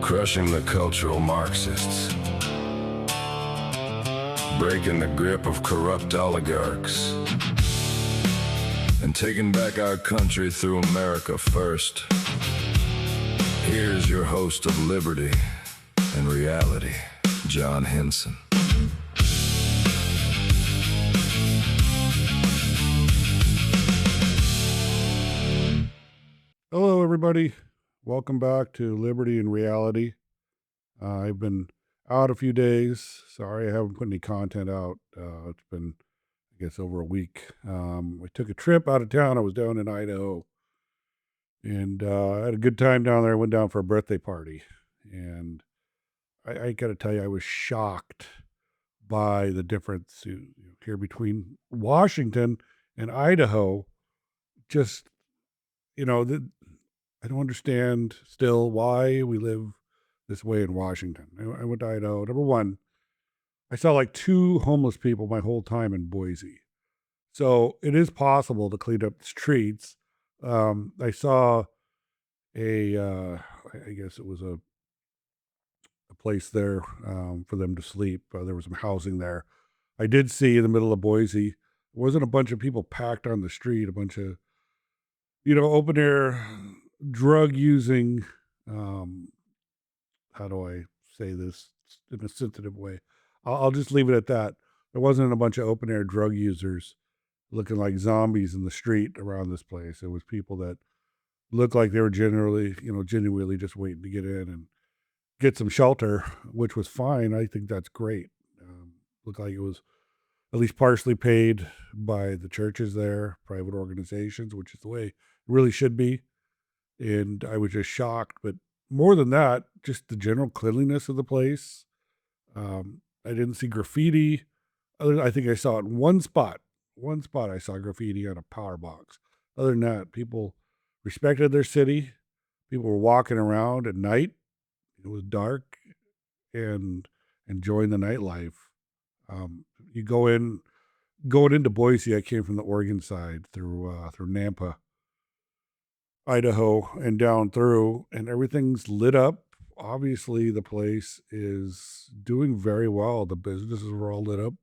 Crushing the cultural Marxists, breaking the grip of corrupt oligarchs, and taking back our country through America first. Here's your host of Liberty and Reality, John Henson. Hello, everybody. Welcome back to Liberty and Reality. I've been out a few days. Sorry I haven't put any content out. It's been, I guess, over a week. I took a trip out of town. I was down in Idaho, and I had a good time down there. I went down for a birthday party, and I got to tell you, I was shocked by the difference here between Washington and Idaho. Just, I don't understand still why we live this way in Washington. I went to Idaho. Number one, I saw like 2 homeless people my whole time in Boise. So it is possible to clean up the streets. I saw I guess it was a place there for them to sleep. There was some housing there. I did see in the middle of Boise, it wasn't a bunch of people packed on the street, a bunch of, open air drug using, how do I say this in a sensitive way? I'll just leave it at that. There wasn't a bunch of open air drug users looking like zombies in the street around this place. It was people that looked like they were genuinely just waiting to get in and get some shelter, which was fine. I think that's great. Looked like it was at least partially paid by the churches there, private organizations, which is the way it really should be. And I was just shocked. But more than that, just the general cleanliness of the place. I didn't see graffiti. I think I saw it in one spot. One spot I saw graffiti on a power box. Other than that, people respected their city. People were walking around at night. It was dark and enjoying the nightlife. You going into Boise. I came from the Oregon side through Nampa, Idaho, and down through, and everything's lit up. Obviously, the place is doing very well. The businesses were all lit up.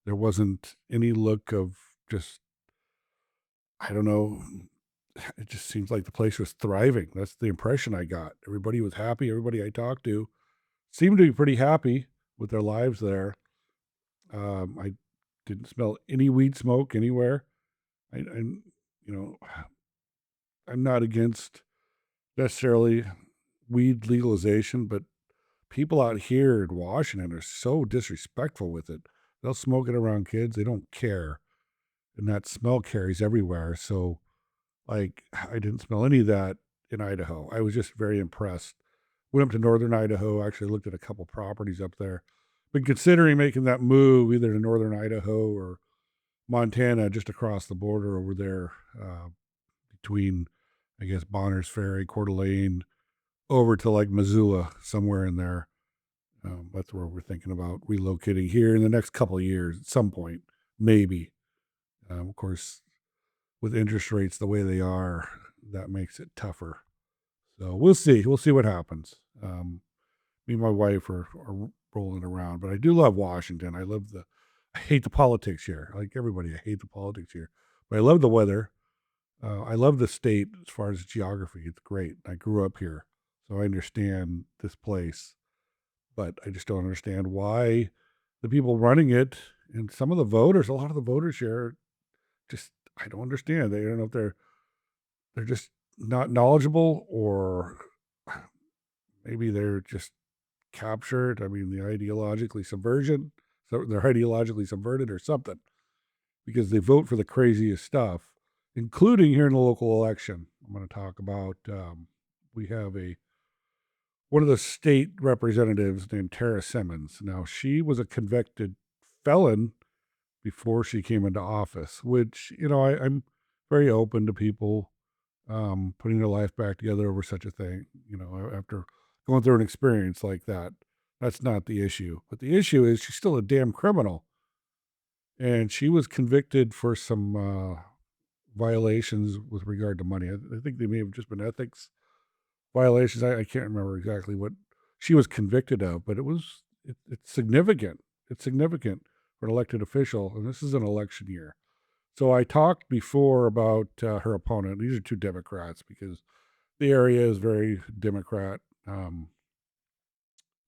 There wasn't any look of just, I don't know, it just seems like the place was thriving. That's the impression I got. Everybody was happy. Everybody I talked to seemed to be pretty happy with their lives there. I didn't smell any weed smoke anywhere. You know, I'm not against necessarily weed legalization, but people out here in Washington are so disrespectful with it. They'll smoke it around kids. They don't care. And that smell carries everywhere. So, like, I didn't smell any of that in Idaho. I was just very impressed. Went up to northern Idaho, actually looked at a couple properties up there. Been considering making that move either to northern Idaho or Montana, just across the border over there between, I guess, Bonner's Ferry, Coeur d'Alene, over to like Missoula, somewhere in there. That's where we're thinking about relocating here in the next couple of years at some point, maybe. Of course, with interest rates the way they are, that makes it tougher. So we'll see. We'll see what happens. Me and my wife are rolling around, but I do love Washington. I hate the politics here. Like everybody, I hate the politics here. But I love the weather. I love the state as far as geography. It's great. I grew up here, so I understand this place. But I just don't understand why the people running it and some of the voters, a lot of the voters here, just I don't understand. They don't know if they're just not knowledgeable or maybe they're just captured. I mean, so they're ideologically subverted or something because they vote for the craziest stuff, including here in the local election. I'm going to talk about. We have one of the state representatives named Tara Simmons. Now, she was a convicted felon before she came into office, which, I'm very open to people putting their life back together over such a thing, after going through an experience like that. That's not the issue. But the issue is she's still a damn criminal. And she was convicted for some violations with regard to money. I think they may have just been ethics violations. I can't remember exactly what she was convicted of, but it's significant. It's significant for an elected official, and this is an election year. So I talked before about her opponent. These are two Democrats because the area is very Democrat. I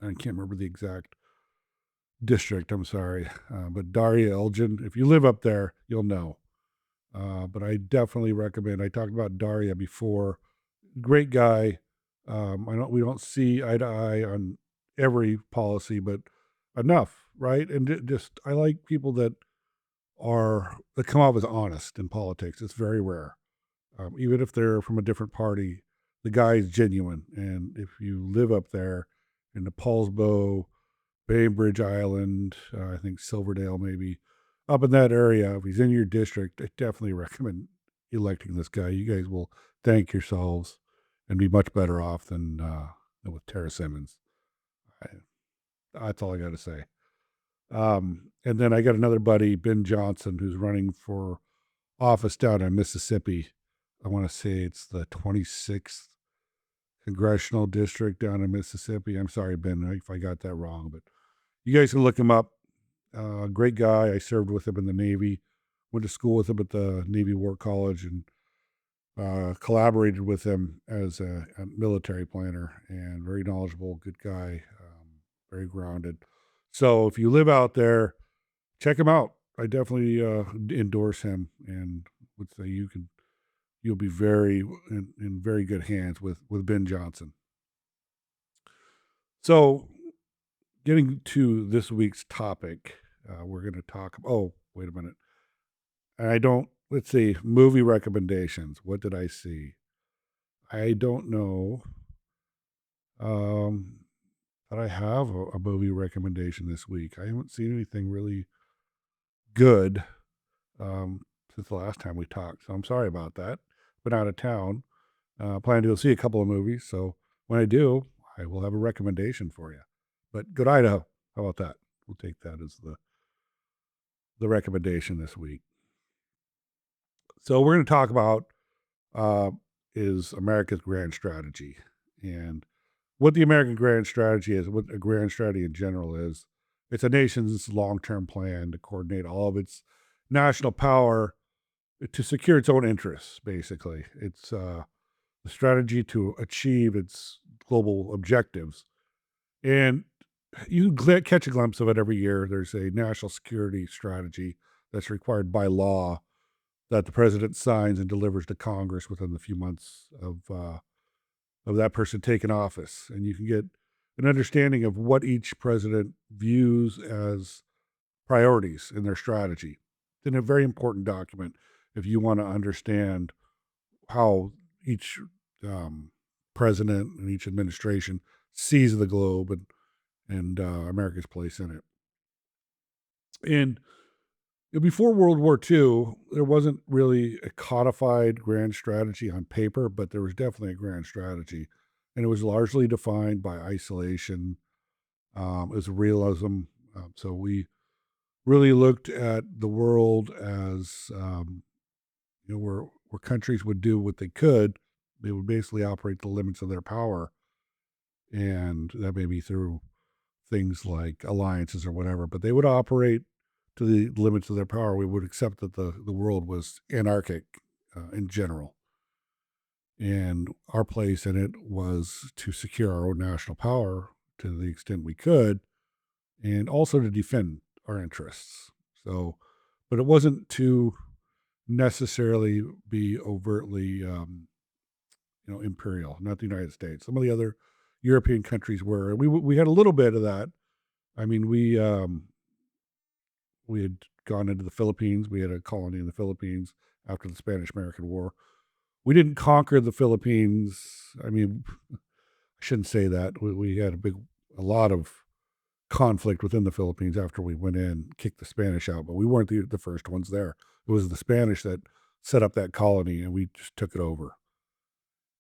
can't remember the exact district. I'm sorry, but Daria Elgin. If you live up there, you'll know. But I definitely recommend. I talked about Daria before. Great guy. I don't. We don't see eye to eye on every policy, but enough, right? And just I like people that come off as honest in politics. It's very rare. Even if they're from a different party, the guy is genuine. And if you live up there in the Paulsbo, Bainbridge Island, I think Silverdale maybe, up in that area, if he's in your district, I definitely recommend electing this guy. You guys will thank yourselves and be much better off than with Tara Simmons. I, that's all I got to say. And then I got another buddy, Ben Johnson, who's running for office down in Mississippi. I want to say it's the 26th congressional district down in Mississippi. I'm sorry, Ben, if I got that wrong, but you guys can look him up. Great guy. I served with him in the Navy, went to school with him at the Navy War College, and collaborated with him as a military planner, and very knowledgeable, good guy, very grounded. So if you live out there, check him out. I definitely endorse him, and would say you'll be in very good hands with Ben Johnson. So getting to this week's topic, we're going to talk. Oh, wait a minute. Let's see, movie recommendations. What did I see? I don't know um, that I have a movie recommendation this week. I haven't seen anything really good since the last time we talked. So I'm sorry about that. Been out of town. Plan to go see a couple of movies. So when I do, I will have a recommendation for you. But good Idaho. How about that? We'll take that as the recommendation this week. So we're going to talk about is America's grand strategy, and what the American grand strategy is, what a grand strategy in general is. It's a nation's long-term plan to coordinate all of its national power to secure its own interests, basically. It's the strategy to achieve its global objectives. And you catch a glimpse of it every year. There's a national security strategy that's required by law that the president signs and delivers to Congress within the few months of that person taking office. And you can get an understanding of what each president views as priorities in their strategy. It's a very important document if you want to understand how each president and each administration sees the globe and America's place in it. And before World War II, there wasn't really a codified grand strategy on paper, but there was definitely a grand strategy. And it was largely defined by isolation, as realism. So we really looked at the world as, where countries would do what they could. They would basically operate the limits of their power. And that may be through things like alliances or whatever, but they would operate to the limits of their power. We would accept that the world was anarchic in general. And our place in it was to secure our own national power to the extent we could, and also to defend our interests. So, but it wasn't to necessarily be overtly, imperial, not the United States. Some of the other European countries were. We had a little bit of that. I mean, we had gone into the Philippines. We had a colony in the Philippines after the Spanish-American War. We didn't conquer the Philippines. I mean, I shouldn't say that. We had a lot of conflict within the Philippines after we went in, kicked the Spanish out, but we weren't the first ones there. It was the Spanish that set up that colony, and we just took it over.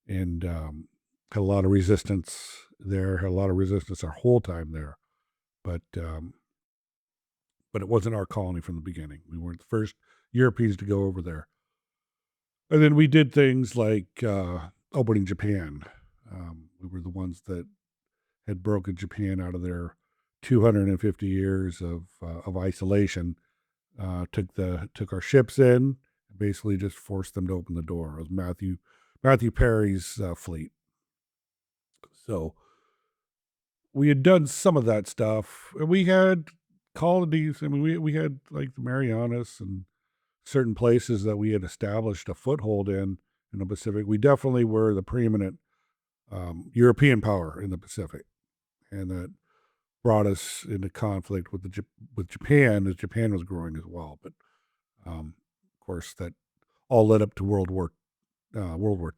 And had a lot of resistance there, had a lot of resistance our whole time there. But it wasn't our colony from the beginning. We weren't the first Europeans to go over there. And then we did things like opening Japan. We were the ones that had broken Japan out of their 250 years of isolation. Took our ships in, and basically just forced them to open the door. It was Matthew Perry's fleet. So we had done some of that stuff, and we had colonies. I mean, we had like the Marianas and certain places that we had established a foothold in the Pacific. We definitely were the preeminent European power in the Pacific, and that brought us into conflict with with Japan as Japan was growing as well. But of course, that all led up to World War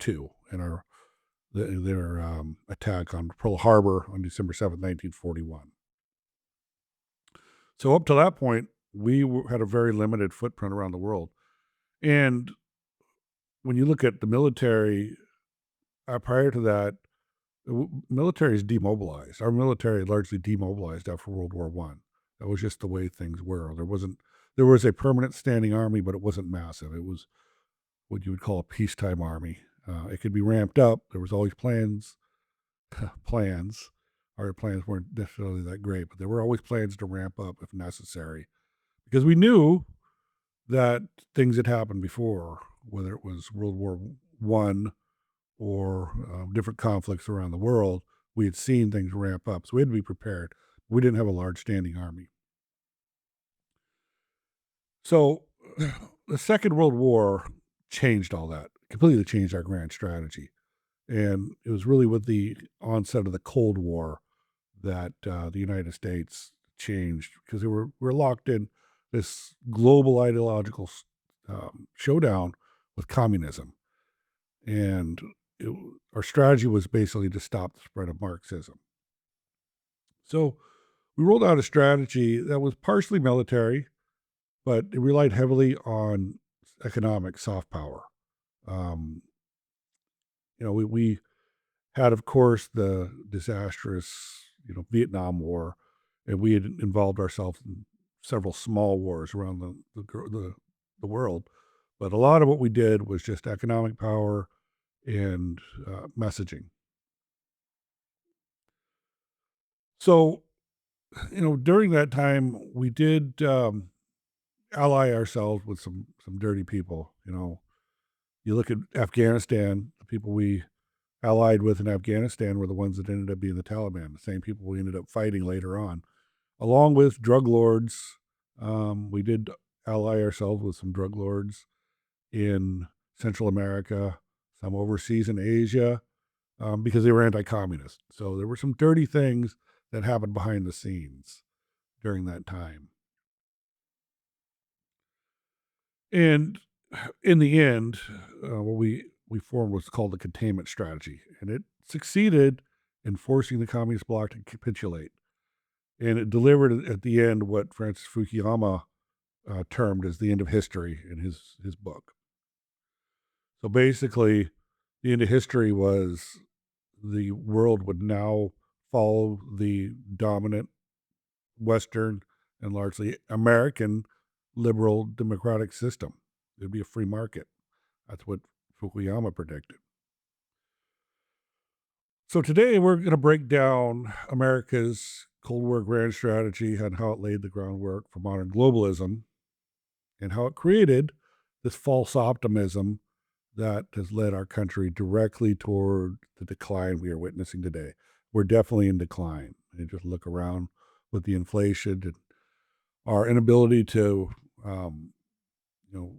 II and their attack on Pearl Harbor on December 7th, 1941. So up to that point, had a very limited footprint around the world. And when you look at the military, prior to that, military is demobilized. Our military largely demobilized after World War One. That was just the way things were. There was a permanent standing army, but it wasn't massive. It was what you would call a peacetime army. It could be ramped up. There was always plans. plans. Our plans weren't necessarily that great, but there were always plans to ramp up if necessary, because we knew that things had happened before, whether it was World War One or different conflicts around the world. We had seen things ramp up, so we had to be prepared. We didn't have a large standing army. So the Second World War changed all that, completely changed our grand strategy. And it was really with the onset of the Cold War that the United States changed, because we're locked in this global ideological showdown with communism. And our strategy was basically to stop the spread of Marxism. So we rolled out a strategy that was partially military, but it relied heavily on economic soft power. Um, we had, of course, the disastrous, Vietnam War, and we had involved ourselves in several small wars around the world. But a lot of what we did was just economic power and messaging. So, during that time, we did ally ourselves with some dirty people. You look at Afghanistan, the people we allied with in Afghanistan were the ones that ended up being the Taliban, the same people we ended up fighting later on, along with drug lords. We did ally ourselves with some drug lords in Central America, some overseas in Asia, because they were anti-communist. So there were some dirty things that happened behind the scenes during that time. And in the end, what we formed was called the containment strategy, and it succeeded in forcing the communist bloc to capitulate. And it delivered at the end what Francis Fukuyama termed as the end of history in his book. So basically, the end of history was the world would now follow the dominant Western and largely American liberal democratic system. It would be a free market. That's what Fukuyama predicted. So today we're going to break down America's Cold War grand strategy and how it laid the groundwork for modern globalism and how it created this false optimism that has led our country directly toward the decline we are witnessing today. We're definitely in decline. You just look around with the inflation and our inability to,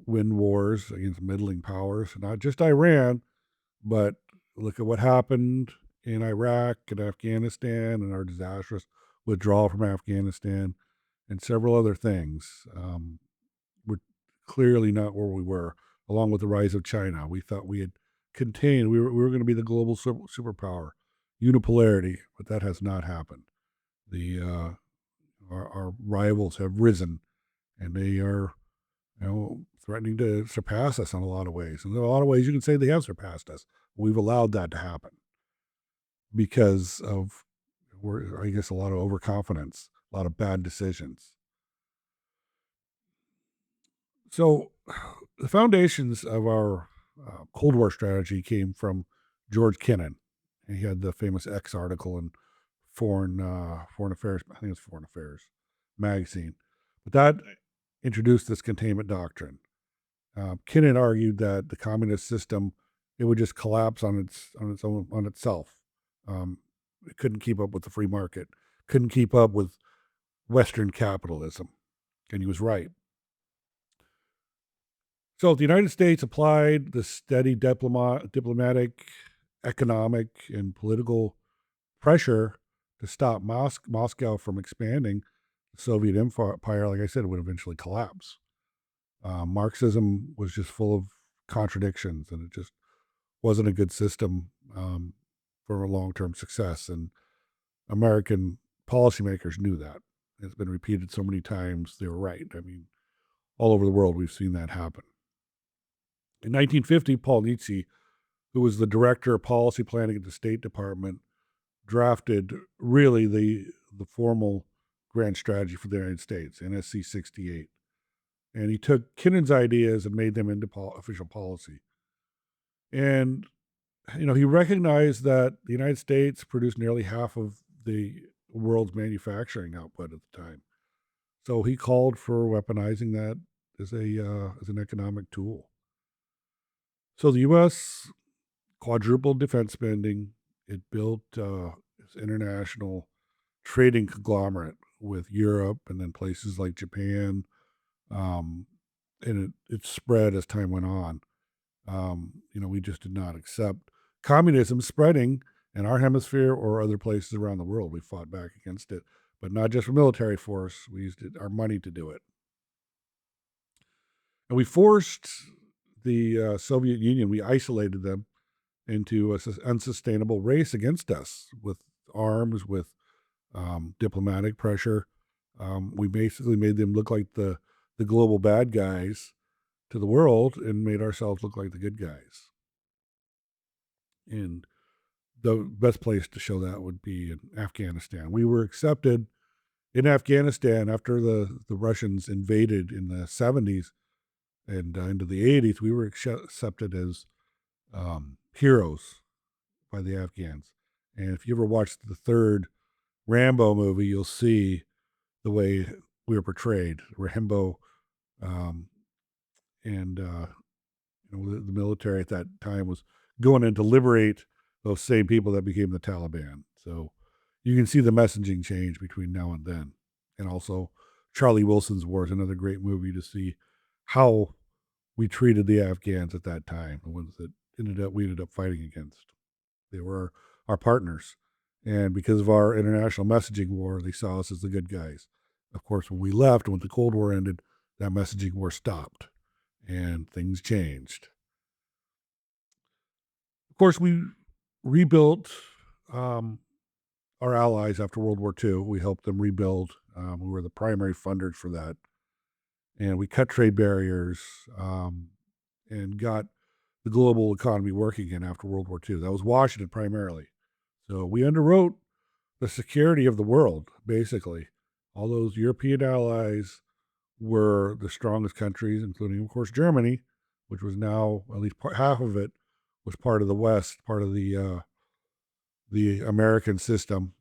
win wars against middling powers, not just Iran, but look at what happened in Iraq and Afghanistan and our disastrous withdrawal from Afghanistan and several other things. We're clearly not where we were, along with the rise of China. We thought we had contained, we were going to be the global superpower, unipolarity, but that has not happened. Our rivals have risen, and they are, threatening to surpass us in a lot of ways. And in a lot of ways, you can say they have surpassed us. We've allowed that to happen because of, I guess, a lot of overconfidence, a lot of bad decisions. So the foundations of our Cold War strategy came from George Kennan. He had the famous X article in foreign affairs. I think it's Foreign Affairs magazine, but that introduced this containment doctrine. Kennan argued that the communist system, it would just collapse on itself. Um, it couldn't keep up with the free market, couldn't keep up with Western capitalism, and he was right. So if the United States applied the steady diplomatic, economic, and political pressure to stop Moscow from expanding, the Soviet empire, like I said, would eventually collapse. Marxism was just full of contradictions, and it just wasn't a good system for a long-term success. And American policymakers knew that. It's been repeated so many times, they were right. I mean, all over the world, we've seen that happen. In 1950, Paul Nietzsche, who was the director of policy planning at the State Department, drafted really the formal grand strategy for the United States, NSC 68. And he took Kennan's ideas and made them into official policy. And, he recognized that the United States produced nearly half of the world's manufacturing output at the time. So he called for weaponizing that as an economic tool. So the U.S. quadrupled defense spending. It built its international trading conglomerate with Europe and then places like Japan, and it spread as time went on. We just did not accept communism spreading in our hemisphere or other places around the world. We fought back against it, but not just for military force. We used our money to do it. And we forced the Soviet Union, we isolated them into an unsustainable race against us with arms, with diplomatic pressure. We basically made them look like the global bad guys to the world and made ourselves look like the good guys. And the best place to show that would be in Afghanistan. We were accepted in Afghanistan after the Russians invaded in the 70s and into the 80s. We were accepted as heroes by the Afghans. And if you ever watched the third Rambo movie, you'll see the way we were portrayed. Rambo and the military at that time was going in to liberate those same people that became the Taliban. So you can see the messaging change between now and then. And also Charlie Wilson's War is another great movie to see how we treated the Afghans at that time, the ones that we ended up fighting against. They were our partners. And because of our international messaging war, they saw us as the good guys. Of course, when we left, when the Cold War ended, that messaging war stopped and things changed. Of course, we rebuilt our allies after World War II. We helped them rebuild. We were the primary funders for that. And we cut trade barriers and got the global economy working again after World War II. That was Washington primarily. So we underwrote the security of the world, basically. All those European allies were the strongest countries, including, of course, Germany, which was now, at least half of it, was part of the West, part of the American system,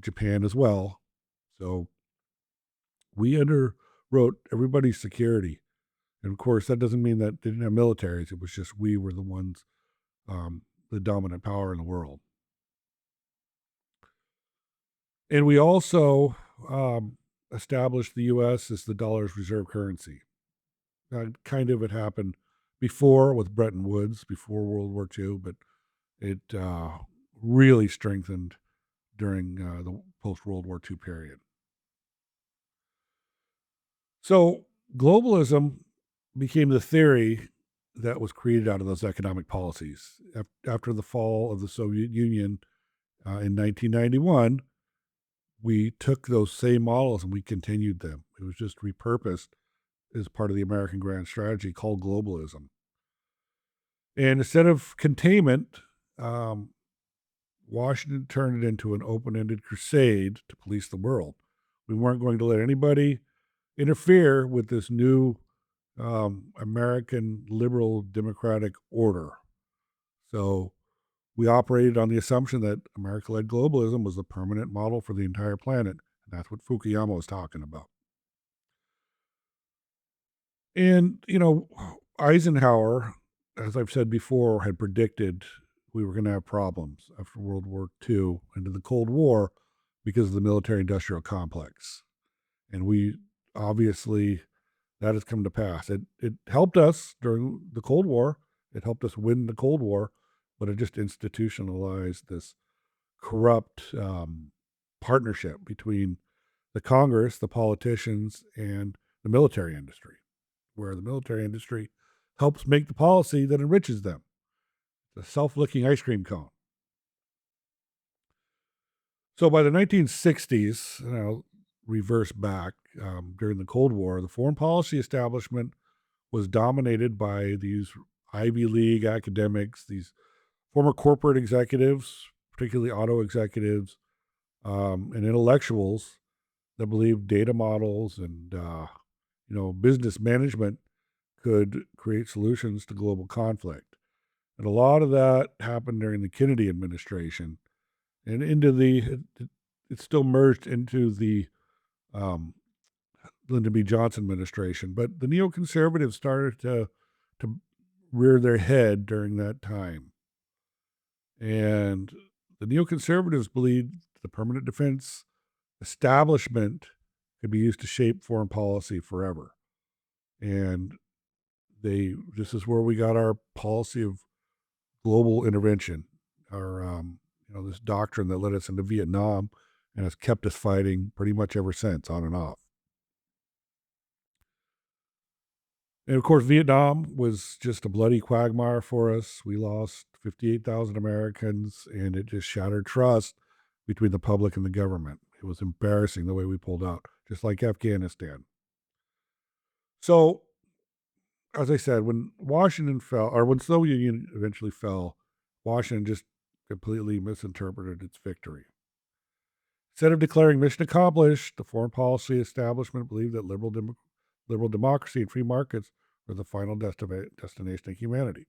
Japan as well. So we underwrote everybody's security. And of course, that doesn't mean that they didn't have militaries. It was just we were the ones, the dominant power in the world. And we also established the U.S. as the dollar's reserve currency. Kind of it happened before with Bretton Woods, before World War II, but it really strengthened during the post-World War II period. So globalism became the theory that was created out of those economic policies. After the fall of the Soviet Union in 1991, we took those same models and we continued them. It was just repurposed as part of the American grand strategy called globalism. And instead of containment, Washington turned it into an open-ended crusade to police the world. We weren't going to let anybody interfere with this new American liberal democratic order. So We operated on the assumption that America-led globalism was the permanent model for the entire planet. And that's what Fukuyama was talking about. And, Eisenhower, as I've said before, had predicted we were going to have problems after World War II into the Cold War because of the military industrial complex. And we obviously, that has come to pass. It helped us during the Cold War. It helped us win the Cold War, but it just institutionalized this corrupt partnership between the Congress, the politicians, and the military industry, where the military industry helps make the policy that enriches them. It's a self-licking ice cream cone. So by the 1960s, reverse back, during the Cold War, the foreign policy establishment was dominated by these Ivy League academics, these former corporate executives, particularly auto executives, and intellectuals that believed data models and business management could create solutions to global conflict. And a lot of that happened during the Kennedy administration, and it still merged into the um, Lyndon B. Johnson administration. But the neoconservatives started to rear their head during that time, and the neoconservatives believed the permanent defense establishment could be used to shape foreign policy forever. And this is where we got our policy of global intervention, our this doctrine that led us into Vietnam and has kept us fighting pretty much ever since, on and off. And of course, Vietnam was just a bloody quagmire for us. We lost 58,000 Americans, and it just shattered trust between the public and the government. It was embarrassing the way we pulled out, just like Afghanistan. So, as I said, when Washington fell, or when Soviet Union eventually fell, Washington just completely misinterpreted its victory. Instead of declaring mission accomplished, the foreign policy establishment believed that liberal democracy and free markets were the final destination of humanity.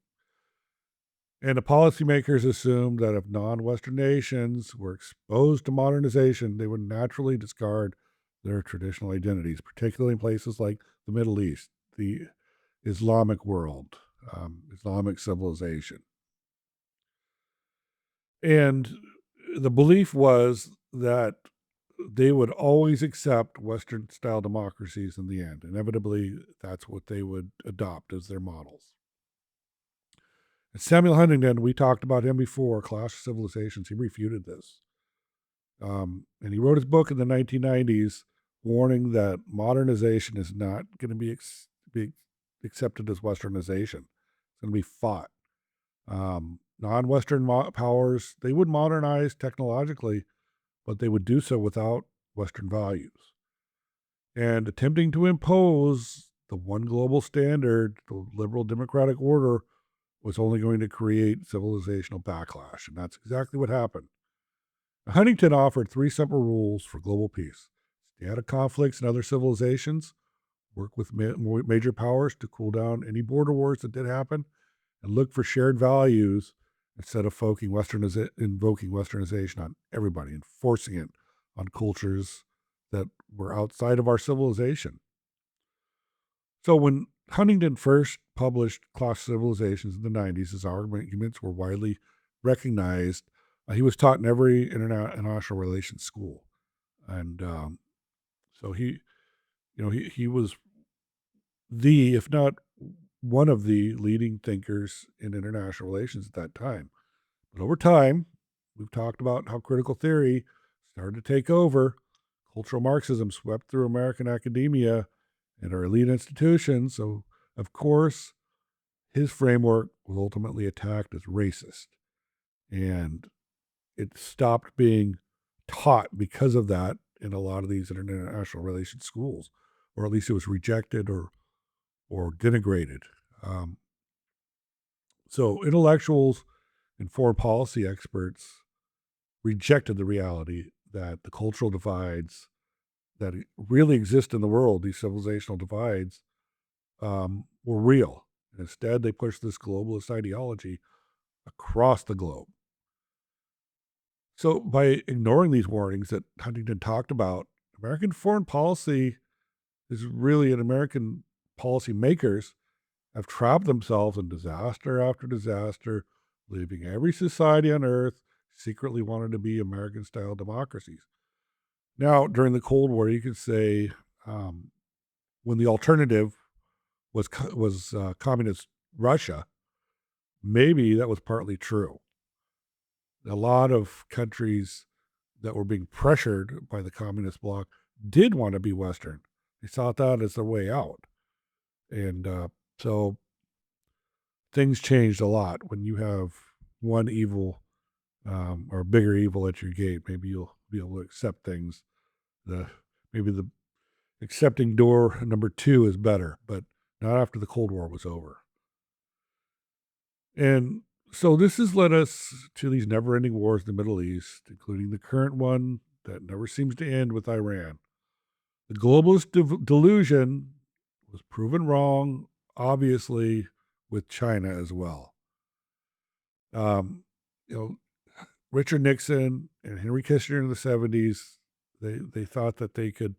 And the policymakers assumed that if non-Western nations were exposed to modernization, they would naturally discard their traditional identities, particularly in places like the Middle East, the Islamic world, Islamic civilization. And the belief was that they would always accept Western-style democracies in the end. Inevitably, that's what they would adopt as their models. And Samuel Huntington, we talked about him before, Clash of Civilizations. He refuted this. And he wrote his book in the 1990s, warning that modernization is not going to be accepted as Westernization. It's going to be fought. Non-Western powers, they would modernize technologically, but they would do so without Western values. And attempting to impose the one global standard, the liberal democratic order, was only going to create civilizational backlash. And that's exactly what happened. Huntington offered 3 simple rules for global peace: stay out of conflicts and other civilizations, work with major powers to cool down any border wars that did happen, and look for shared values instead of invoking Westernization on everybody and forcing it on cultures that were outside of our civilization. So when Huntington first published Clash of Civilizations in the 90s, his arguments were widely recognized. He was taught in every international relations school. And so he was if not one of the leading thinkers in international relations at that time. But over time, we've talked about how critical theory started to take over. Cultural Marxism swept through American academia and our elite institutions. So, of course, his framework was ultimately attacked as racist. And it stopped being taught because of that in a lot of these international relations schools, or at least it was rejected or denigrated. So intellectuals and foreign policy experts rejected the reality that the cultural divides that really exist in the world, these civilizational divides, were real. And instead, they pushed this globalist ideology across the globe. So by ignoring these warnings that Huntington talked about, American foreign policy is really an American policymakers have trapped themselves in disaster after disaster, leaving every society on earth secretly wanting to be American style democracies. Now, during the Cold War, you could say um, when the alternative was communist Russia, maybe that was partly true. A lot of countries that were being pressured by the communist bloc did want to be Western. They saw that as their way out. And so things changed a lot when you have one evil or bigger evil at your gate. Maybe you'll be able to accept things. The maybe the accepting door number two is better, but not after the Cold War was over. And so this has led us to these never-ending wars in the Middle East, including the current one that never seems to end with Iran. The globalist delusion was proven wrong, obviously, with China as well. Um, you know, Richard Nixon and Henry Kissinger in the 70s, they thought that they could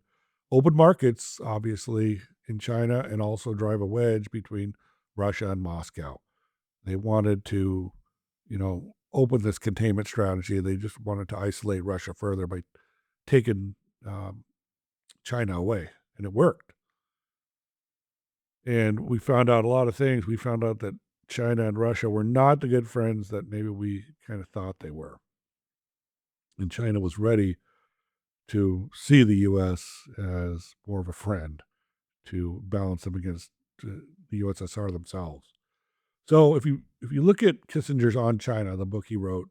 open markets, obviously, in China and also drive a wedge between Russia and Moscow. They wanted to, open this containment strategy. They just wanted to isolate Russia further by taking um, China away, and it worked. And we found out a lot of things. We found out that China and Russia were not the good friends that maybe we kind of thought they were. And China was ready to see the U.S. as more of a friend to balance them against the USSR themselves. So if you look at Kissinger's On China, the book he wrote,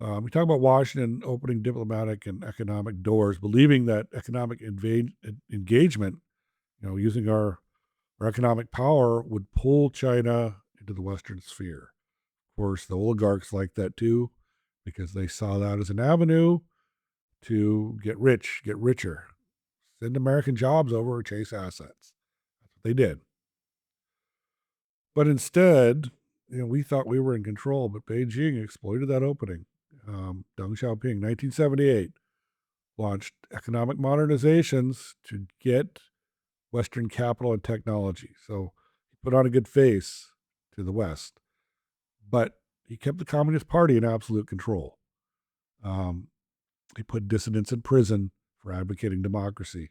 we talk about Washington opening diplomatic and economic doors, believing that economic engagement, using our economic power would pull China into the Western sphere. Of course, the oligarchs like that too, because they saw that as an avenue to get rich, get richer, send American jobs over or chase assets. That's what they did. But instead, we thought we were in control, but Beijing exploited that opening. Deng Xiaoping, 1978, launched economic modernizations to get Western capital and technology. So he put on a good face to the West, but he kept the Communist Party in absolute control. Um, he put dissidents in prison for advocating democracy.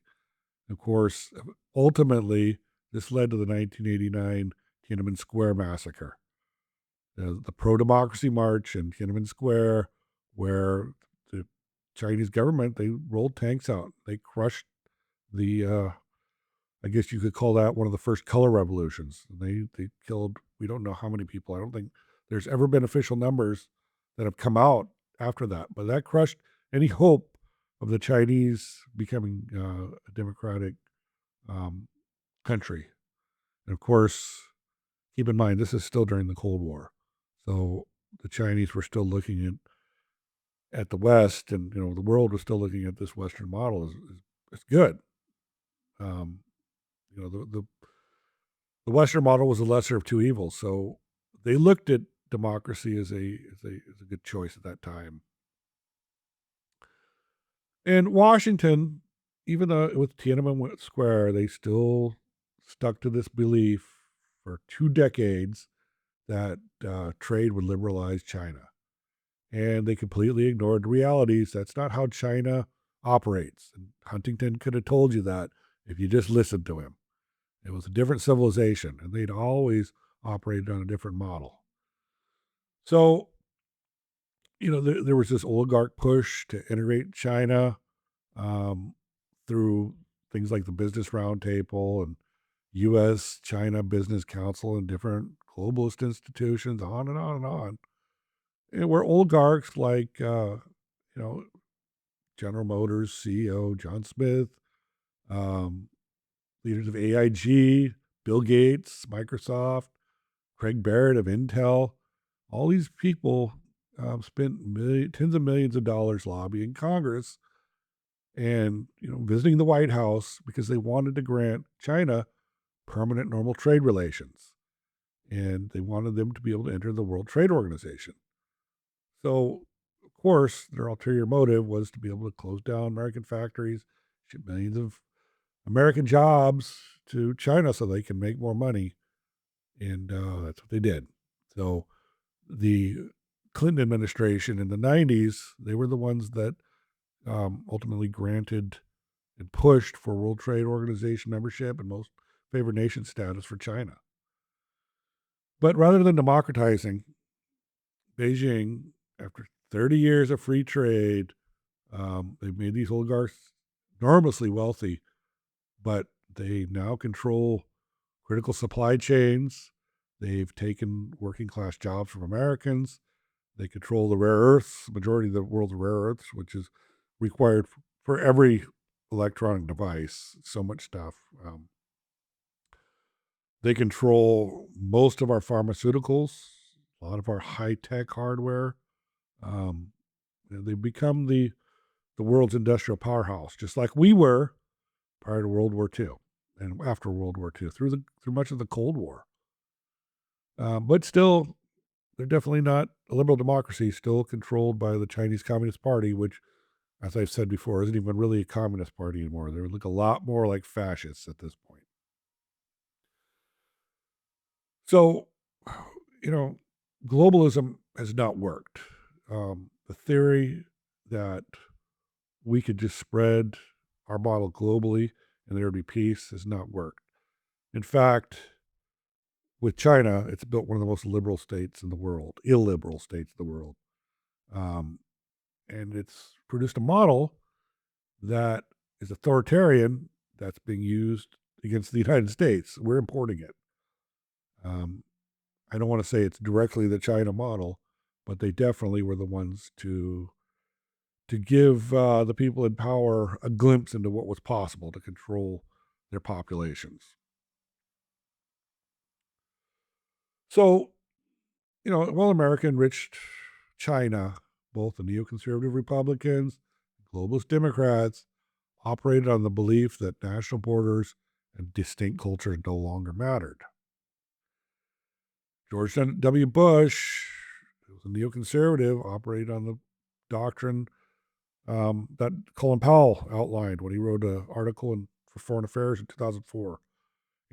Of course, ultimately, this led to the 1989 Tiananmen Square massacre, the pro-democracy march in Tiananmen Square, where the Chinese government, they rolled tanks out. They crushed the I guess you could call that one of the first color revolutions. They killed, we don't know how many people. I don't think there's ever been official numbers that have come out after that, but that crushed any hope of the Chinese becoming a democratic um, country. And of course, keep in mind, this is still during the Cold War. So the Chinese were still looking at the West, and the world was still looking at this Western model as good. Um, the Western model was the lesser of two evils. So they looked at democracy as a good choice at that time. And Washington, even though with Tiananmen Square, they still stuck to this belief for 2 decades that trade would liberalize China. And they completely ignored the realities. That's not how China operates. And Huntington could have told you that if you just listened to him. It was a different civilization, and they'd always operated on a different model. So, there was this oligarch push to integrate China um, through things like the Business Roundtable and U.S. China Business Council and different globalist institutions, on and on and on. And where oligarchs like, General Motors CEO John Smith, um, leaders of AIG, Bill Gates, Microsoft, Craig Barrett of Intel, all these people spent tens of millions of dollars lobbying Congress and visiting the White House because they wanted to grant China permanent normal trade relations, and they wanted them to be able to enter the World Trade Organization. So, of course, their ulterior motive was to be able to close down American factories, ship millions of American jobs to China so they can make more money. And that's what they did. So the Clinton administration in the 90s, they were the ones that ultimately granted and pushed for World Trade Organization membership and most favored nation status for China. But rather than democratizing, Beijing, after 30 years of free trade, they've made these oligarchs enormously wealthy, but they now control critical supply chains. They've taken working class jobs from Americans. They control the rare earths, majority of the world's rare earths, which is required for every electronic device. So much stuff. They control most of our pharmaceuticals, a lot of our high tech hardware. They become the world's industrial powerhouse, just like we were prior to World War II and after World War II, through much of the Cold War. But still, they're definitely not a liberal democracy, still controlled by the Chinese Communist Party, which, as I've said before, isn't even really a communist party anymore. They look a lot more like fascists at this point. So, globalism has not worked. The theory that we could just spread our model globally and there would be peace has not worked. In fact, with China, it's built one of the most liberal states in the world, illiberal states in the world. Um, and it's produced a model that is authoritarian that's being used against the United States. We're importing it. Um, I don't want to say it's directly the China model, but they definitely were the ones to give the people in power a glimpse into what was possible to control their populations. So, while America enriched China, both the neoconservative Republicans, globalist Democrats operated on the belief that national borders and distinct cultures no longer mattered. George W. Bush, who was a neoconservative, operated on the doctrine that Colin Powell outlined when he wrote an article for Foreign Affairs in 2004,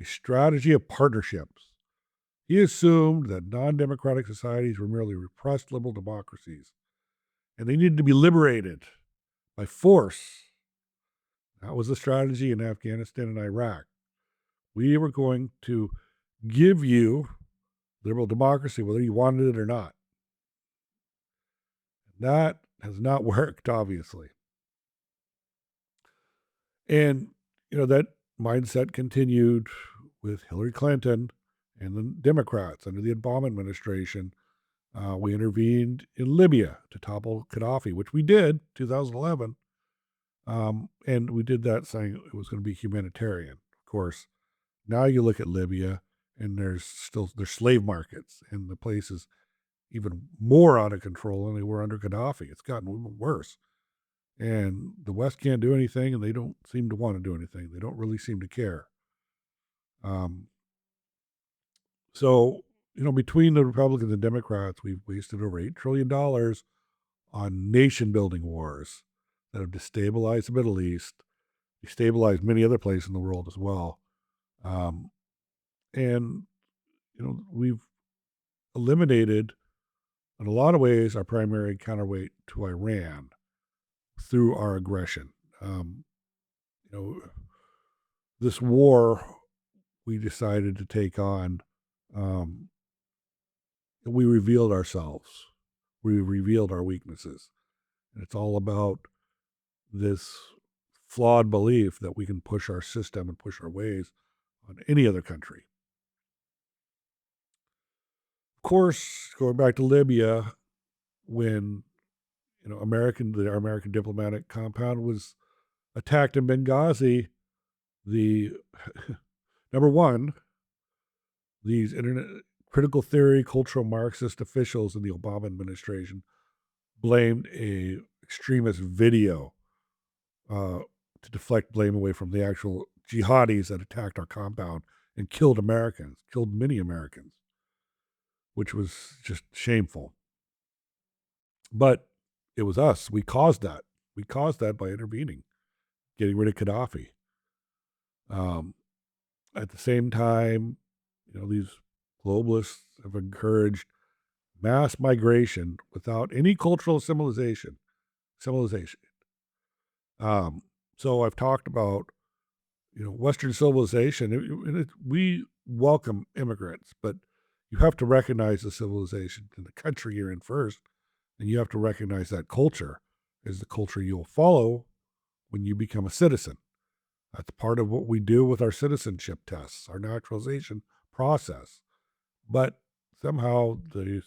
a strategy of partnerships. He assumed that non-democratic societies were merely repressed liberal democracies, and they needed to be liberated by force. That was the strategy in Afghanistan and Iraq. We were going to give you liberal democracy, whether you wanted it or not. That has not worked, obviously. And, that mindset continued with Hillary Clinton and the Democrats under the Obama administration. We intervened in Libya to topple Gaddafi, which we did 2011. And we did that saying it was going to be humanitarian. Of course, now you look at Libya and there's slave markets and the place is even more out of control than they were under Gaddafi. It's gotten even worse. And the West can't do anything and they don't seem to want to do anything. They don't really seem to care. So, between the Republicans and Democrats, we've wasted over $8 trillion on nation building wars that have destabilized the Middle East, destabilized many other places in the world as well. And, we've eliminated, in a lot of ways, our primary counterweight to Iran through our aggression. This war we decided to take on, we revealed ourselves. We revealed our weaknesses. And it's all about this flawed belief that we can push our system and push our ways on any other country. Of course, going back to Libya, when our American diplomatic compound was attacked in Benghazi, the number one, these critical theory, cultural Marxist officials in the Obama administration blamed a extremist video to deflect blame away from the actual jihadis that attacked our compound and killed many Americans, which was just shameful. But It was us. We caused that. We caused that by intervening, getting rid of Gaddafi. Um, at the same time, these globalists have encouraged mass migration without any cultural civilization. Um, so I've talked about, Western civilization. We welcome immigrants, but you have to recognize the civilization in the country you're in first, and you have to recognize that culture is the culture you'll follow when you become a citizen. That's part of what we do with our citizenship tests, our naturalization process. But somehow these,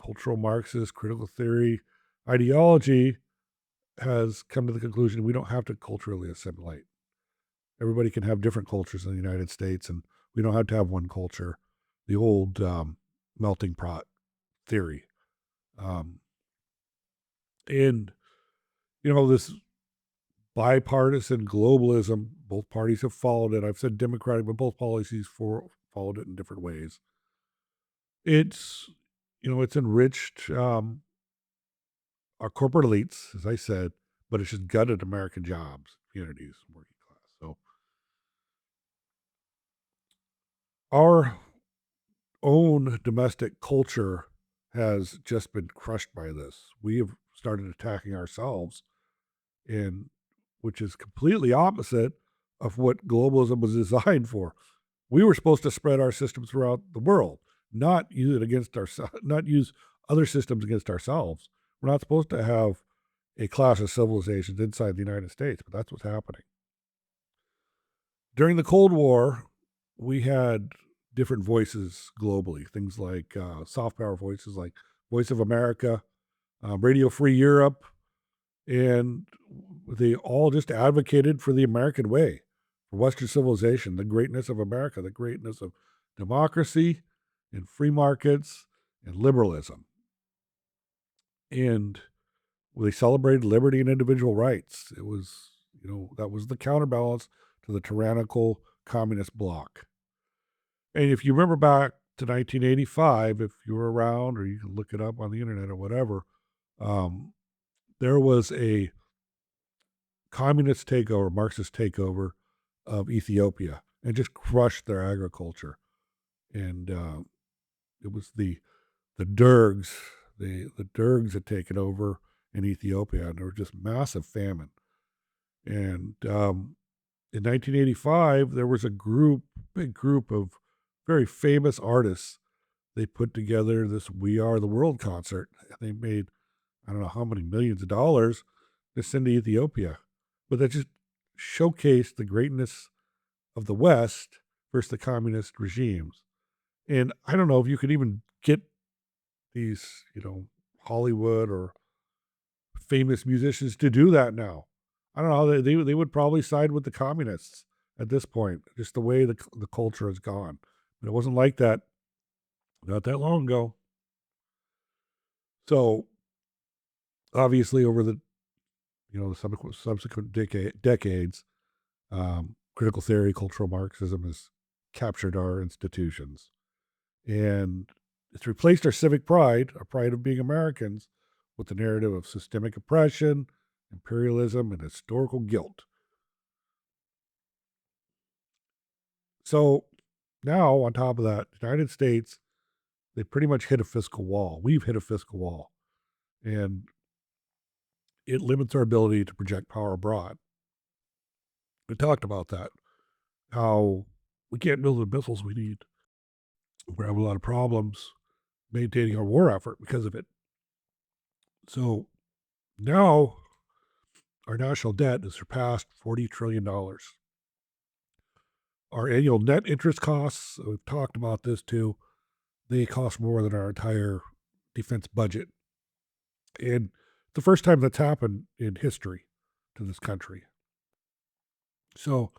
cultural Marxist critical theory ideology has come to the conclusion we don't have to culturally assimilate. Everybody can have different cultures in the United States, and we don't have to have one culture. The old melting pot theory. Um, and, this bipartisan globalism, both parties have followed it. I've said Democratic, but both policies followed it in different ways. It's, it's enriched our corporate elites, as I said, but it's just gutted American jobs, communities, working class. So our own domestic culture has just been crushed by this. We have started attacking ourselves, and which is completely opposite of what globalism was designed for. We were supposed to spread our system throughout the world, not use it against ourselves, not use other systems against ourselves. We're not supposed to have a clash of civilizations inside the United States, but that's what's happening. During the Cold War, we had different voices globally, things like soft power voices like Voice of America, Radio Free Europe, and they all just advocated for the American way, for Western civilization, the greatness of America, the greatness of democracy and free markets and liberalism. And they celebrated liberty and individual rights. It was, that was the counterbalance to the tyrannical communist bloc. And if you remember back to 1985, if you were around, or you can look it up on the internet or whatever, there was a communist takeover, Marxist takeover of Ethiopia, and just crushed their agriculture. And it was the Dergs. The Dergs had taken over in Ethiopia, and there was just massive famine. And in 1985, there was a big group of very famous artists. They put together this "We Are the World" concert. They made, I don't know how many millions of dollars to send to Ethiopia, but that just showcased the greatness of the West versus the communist regimes. And I don't know if you could even get these, Hollywood or famous musicians to do that now. I don't know. They would probably side with the communists at this point, just the way the culture has gone. But it wasn't like that not that long ago. So obviously, over the subsequent decades, critical theory, cultural Marxism has captured our institutions, and it's replaced our civic pride, our pride of being Americans, with the narrative of systemic oppression, imperialism, and historical guilt. So now, on top of that, the United States, they pretty much hit a fiscal wall. We've hit a fiscal wall, and it limits our ability to project power abroad. We talked about that, how we can't build the missiles we need. We have a lot of problems maintaining our war effort because of it. So now our national debt has surpassed $40 trillion. Our annual net interest costs, we've talked about this too, they cost more than our entire defense budget. And the first time that's happened in history to this country. So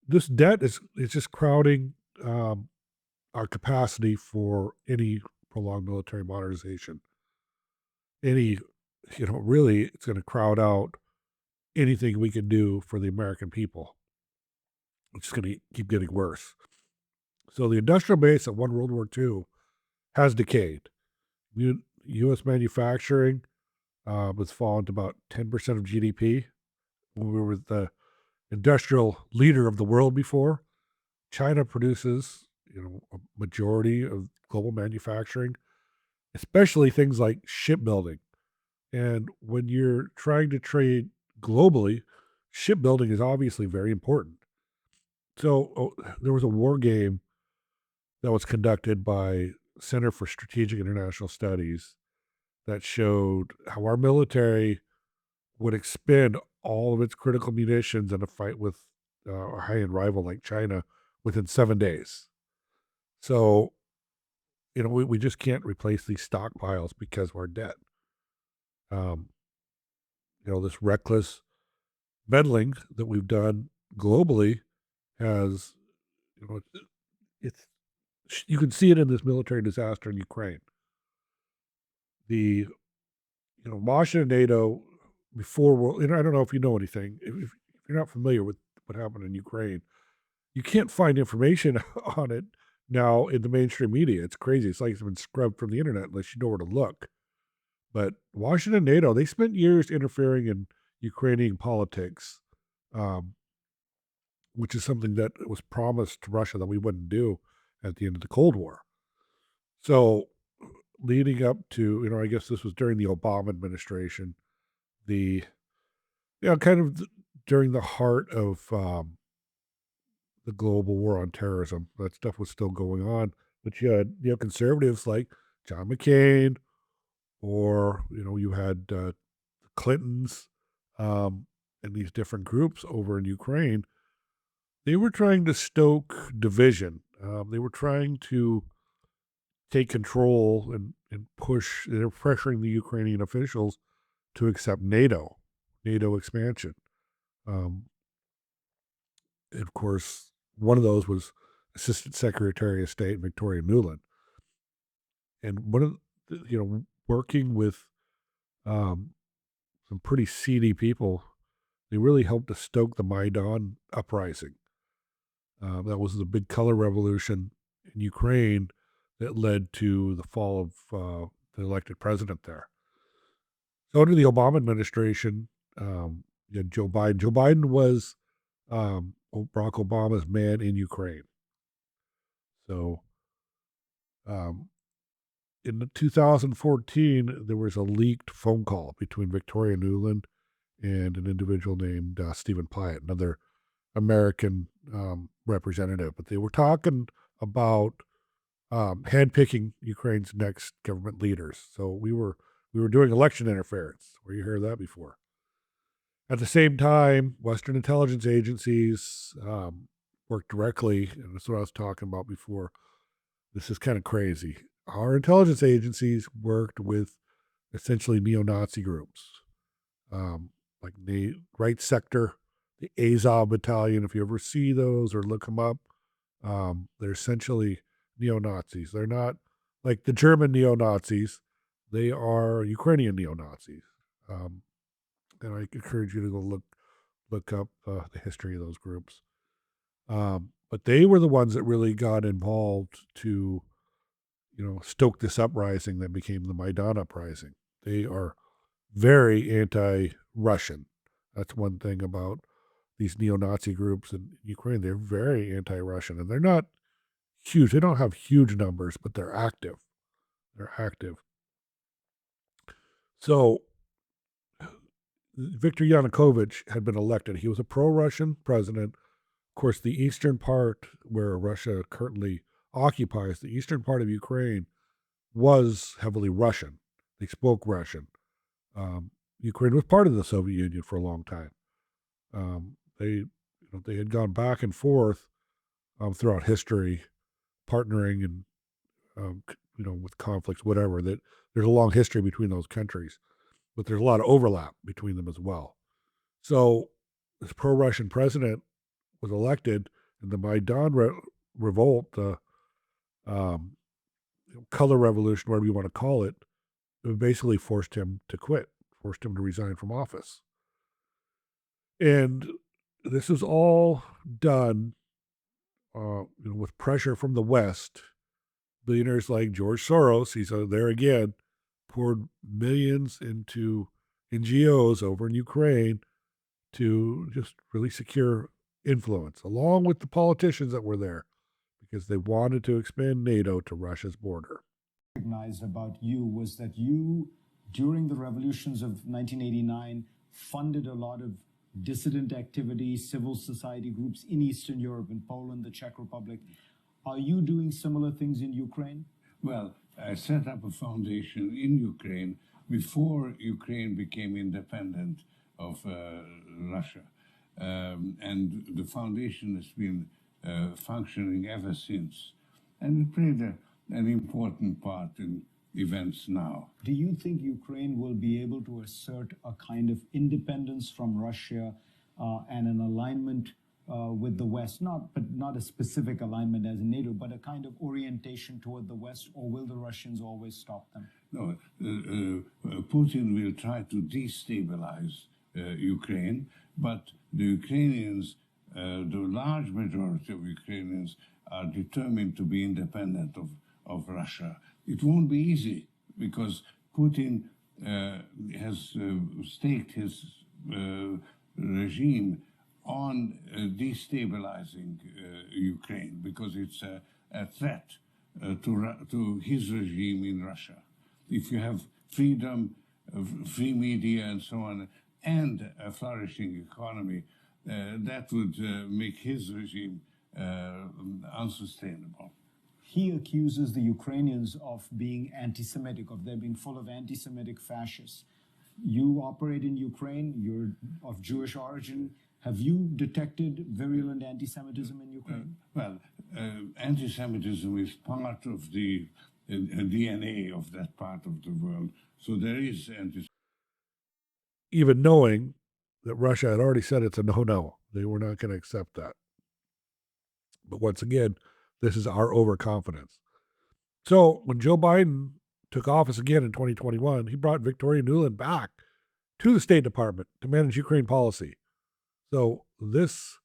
this debt is just crowding our capacity for any prolonged military modernization. Really, it's going to crowd out anything we can do for the American people. It's going to keep getting worse. So the industrial base that won World War II has decayed. U.S. manufacturing has fallen to about 10% of GDP. When we were the industrial leader of the world before, China produces, a majority of global manufacturing, especially things like shipbuilding. And when you're trying to trade globally, shipbuilding is obviously very important. So there was a war game that was conducted by Center for Strategic International Studies that showed how our military would expend all of its critical munitions in a fight with a high-end rival like China within 7 days. So, we just can't replace these stockpiles because of our debt. Um, this reckless meddling that we've done globally has, you know, it's you can see it in this military disaster in Ukraine. The Washington NATO before world. I don't know if you know anything. If you're not familiar with what happened in Ukraine, you can't find information on it now in the mainstream media. It's crazy. It's like it's been scrubbed from the internet unless you know where to look. But Washington NATO, they spent years interfering in Ukrainian politics, um, which is something that was promised to Russia that we wouldn't do at the end of the Cold War. So leading up to, I guess this was during the Obama administration, the, kind of during the heart of the global war on terrorism. That stuff was still going on. But you had, conservatives like John McCain, or, you had Clintons, and these different groups over in Ukraine. They were trying to stoke division. They were trying to take control and push, they're pressuring the Ukrainian officials to accept NATO expansion. Um, and of course, one of those was Assistant Secretary of State Victoria Nuland. And one of working with um, some pretty seedy people, they really helped to stoke the Maidan uprising. That was the big color revolution in Ukraine that led to the fall of the elected president there. So under the Obama administration, you had Joe Biden. Joe Biden was Barack Obama's man in Ukraine. So um, in 2014, there was a leaked phone call between Victoria Nuland and an individual named Stephen Pyatt, another American representative. But they were talking about handpicking Ukraine's next government leaders. So we were doing election interference. Where you heard that before? At the same time, Western intelligence agencies work directly, and that's what I was talking about before. This is kind of crazy. Our intelligence agencies worked with essentially neo-Nazi groups, like the Right Sector, the Azov Battalion. If you ever see those or look them up, they're essentially neo-Nazis. They're not like the German neo-Nazis. They are Ukrainian neo-Nazis. Um, and I encourage you to go look up the history of those groups. But they were the ones that really got involved to, stoke this uprising that became the Maidan uprising. They are very anti-Russian. That's one thing about these neo-Nazi groups in Ukraine. They're very anti-Russian, and they're not huge. They don't have huge numbers, but they're active. They're active. So Viktor Yanukovych had been elected. He was a pro-Russian president. Of course, the eastern part where Russia currently occupies, the eastern part of Ukraine, was heavily Russian. They spoke Russian. Ukraine was part of the Soviet Union for a long time. They had gone back and forth throughout history, partnering and with conflicts, whatever. That there's a long history between those countries, but there's a lot of overlap between them as well. So this pro-Russian president was elected, and the Maidan revolt, the color revolution, whatever you want to call it, basically forced him to quit, forced him to resign from office. And this is all done with pressure from the West. Billionaires like George Soros, he's there again, poured millions into NGOs over in Ukraine to just really secure influence, along with the politicians that were there, because they wanted to expand NATO to Russia's border. Recognized about you was that you, during the revolutions of 1989, funded a lot of dissident activity, civil society groups in Eastern Europe, in Poland, the Czech Republic. Are you doing similar things in Ukraine? Well, I set up a foundation in Ukraine before Ukraine became independent of Russia. And the foundation has been functioning ever since. And it played an important part in events now. Do you think Ukraine will be able to assert a kind of independence from Russia and an alignment with the West, not a specific alignment as in NATO, but a kind of orientation toward the West, or will the Russians always stop them? No, Putin will try to destabilize Ukraine, but the Ukrainians, the large majority of Ukrainians, are determined to be independent of Russia. It won't be easy because Putin has staked his regime on destabilizing Ukraine because it's a threat to his regime in Russia. If you have freedom, free media and so on, and a flourishing economy, that would make his regime unsustainable. He accuses the Ukrainians of being anti-Semitic, of their being full of anti-Semitic fascists. You operate in Ukraine, you're of Jewish origin. Have you detected virulent anti-Semitism in Ukraine? Well, anti-Semitism is part of the DNA of that part of the world. So there is anti-Semitism. Even knowing that Russia had already said it's a no-no. They were not going to accept that. But once again, this is our overconfidence. So when Joe Biden took office again in 2021, he brought Victoria Nuland back to the State Department to manage Ukraine policy. So this,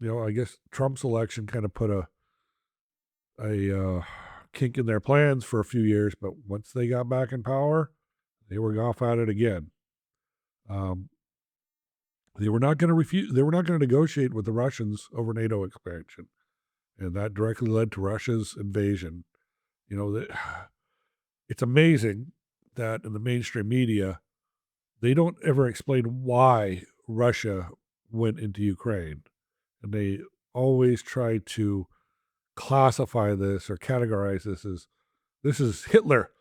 I guess Trump's election kind of put a kink in their plans for a few years, but once they got back in power, they were off at it again. They were not going to refuse. They were not going to negotiate with the Russians over NATO expansion, and that directly led to Russia's invasion. It's amazing that in the mainstream media, they don't ever explain why Russia went into Ukraine, and they always try to classify this or categorize this as this is Hitler,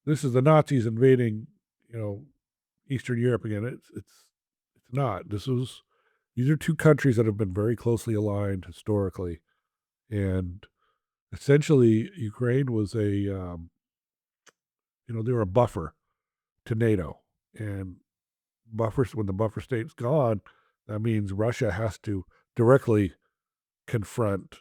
this is the Nazis invading, Eastern Europe again. It's not. These are two countries that have been very closely aligned historically, and essentially Ukraine was they were a buffer to NATO, and when the buffer state's gone, that means Russia has to directly confront,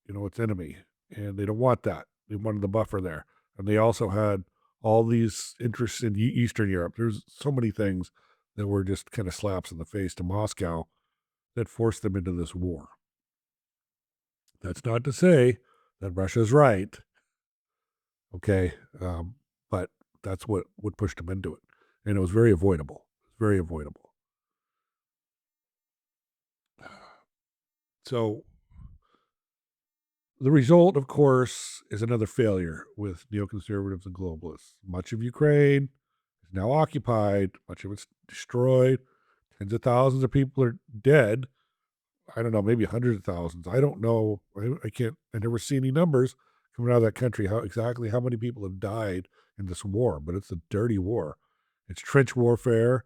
its enemy, and they don't want that. They wanted the buffer there, and they also had all these interests in Eastern Europe. There's so many things that were just kind of slaps in the face to Moscow that forced them into this war. That's not to say that Russia's right, okay, but that's what pushed them into it, and it was very avoidable. Very avoidable. So the result, of course, is another failure with neoconservatives and globalists. Much of Ukraine is now occupied. Much of it's destroyed. Tens of thousands of people are dead. I don't know, maybe hundreds of thousands. I don't know. I never see any numbers coming out of that country, how many people have died in this war, but it's a dirty war. It's trench warfare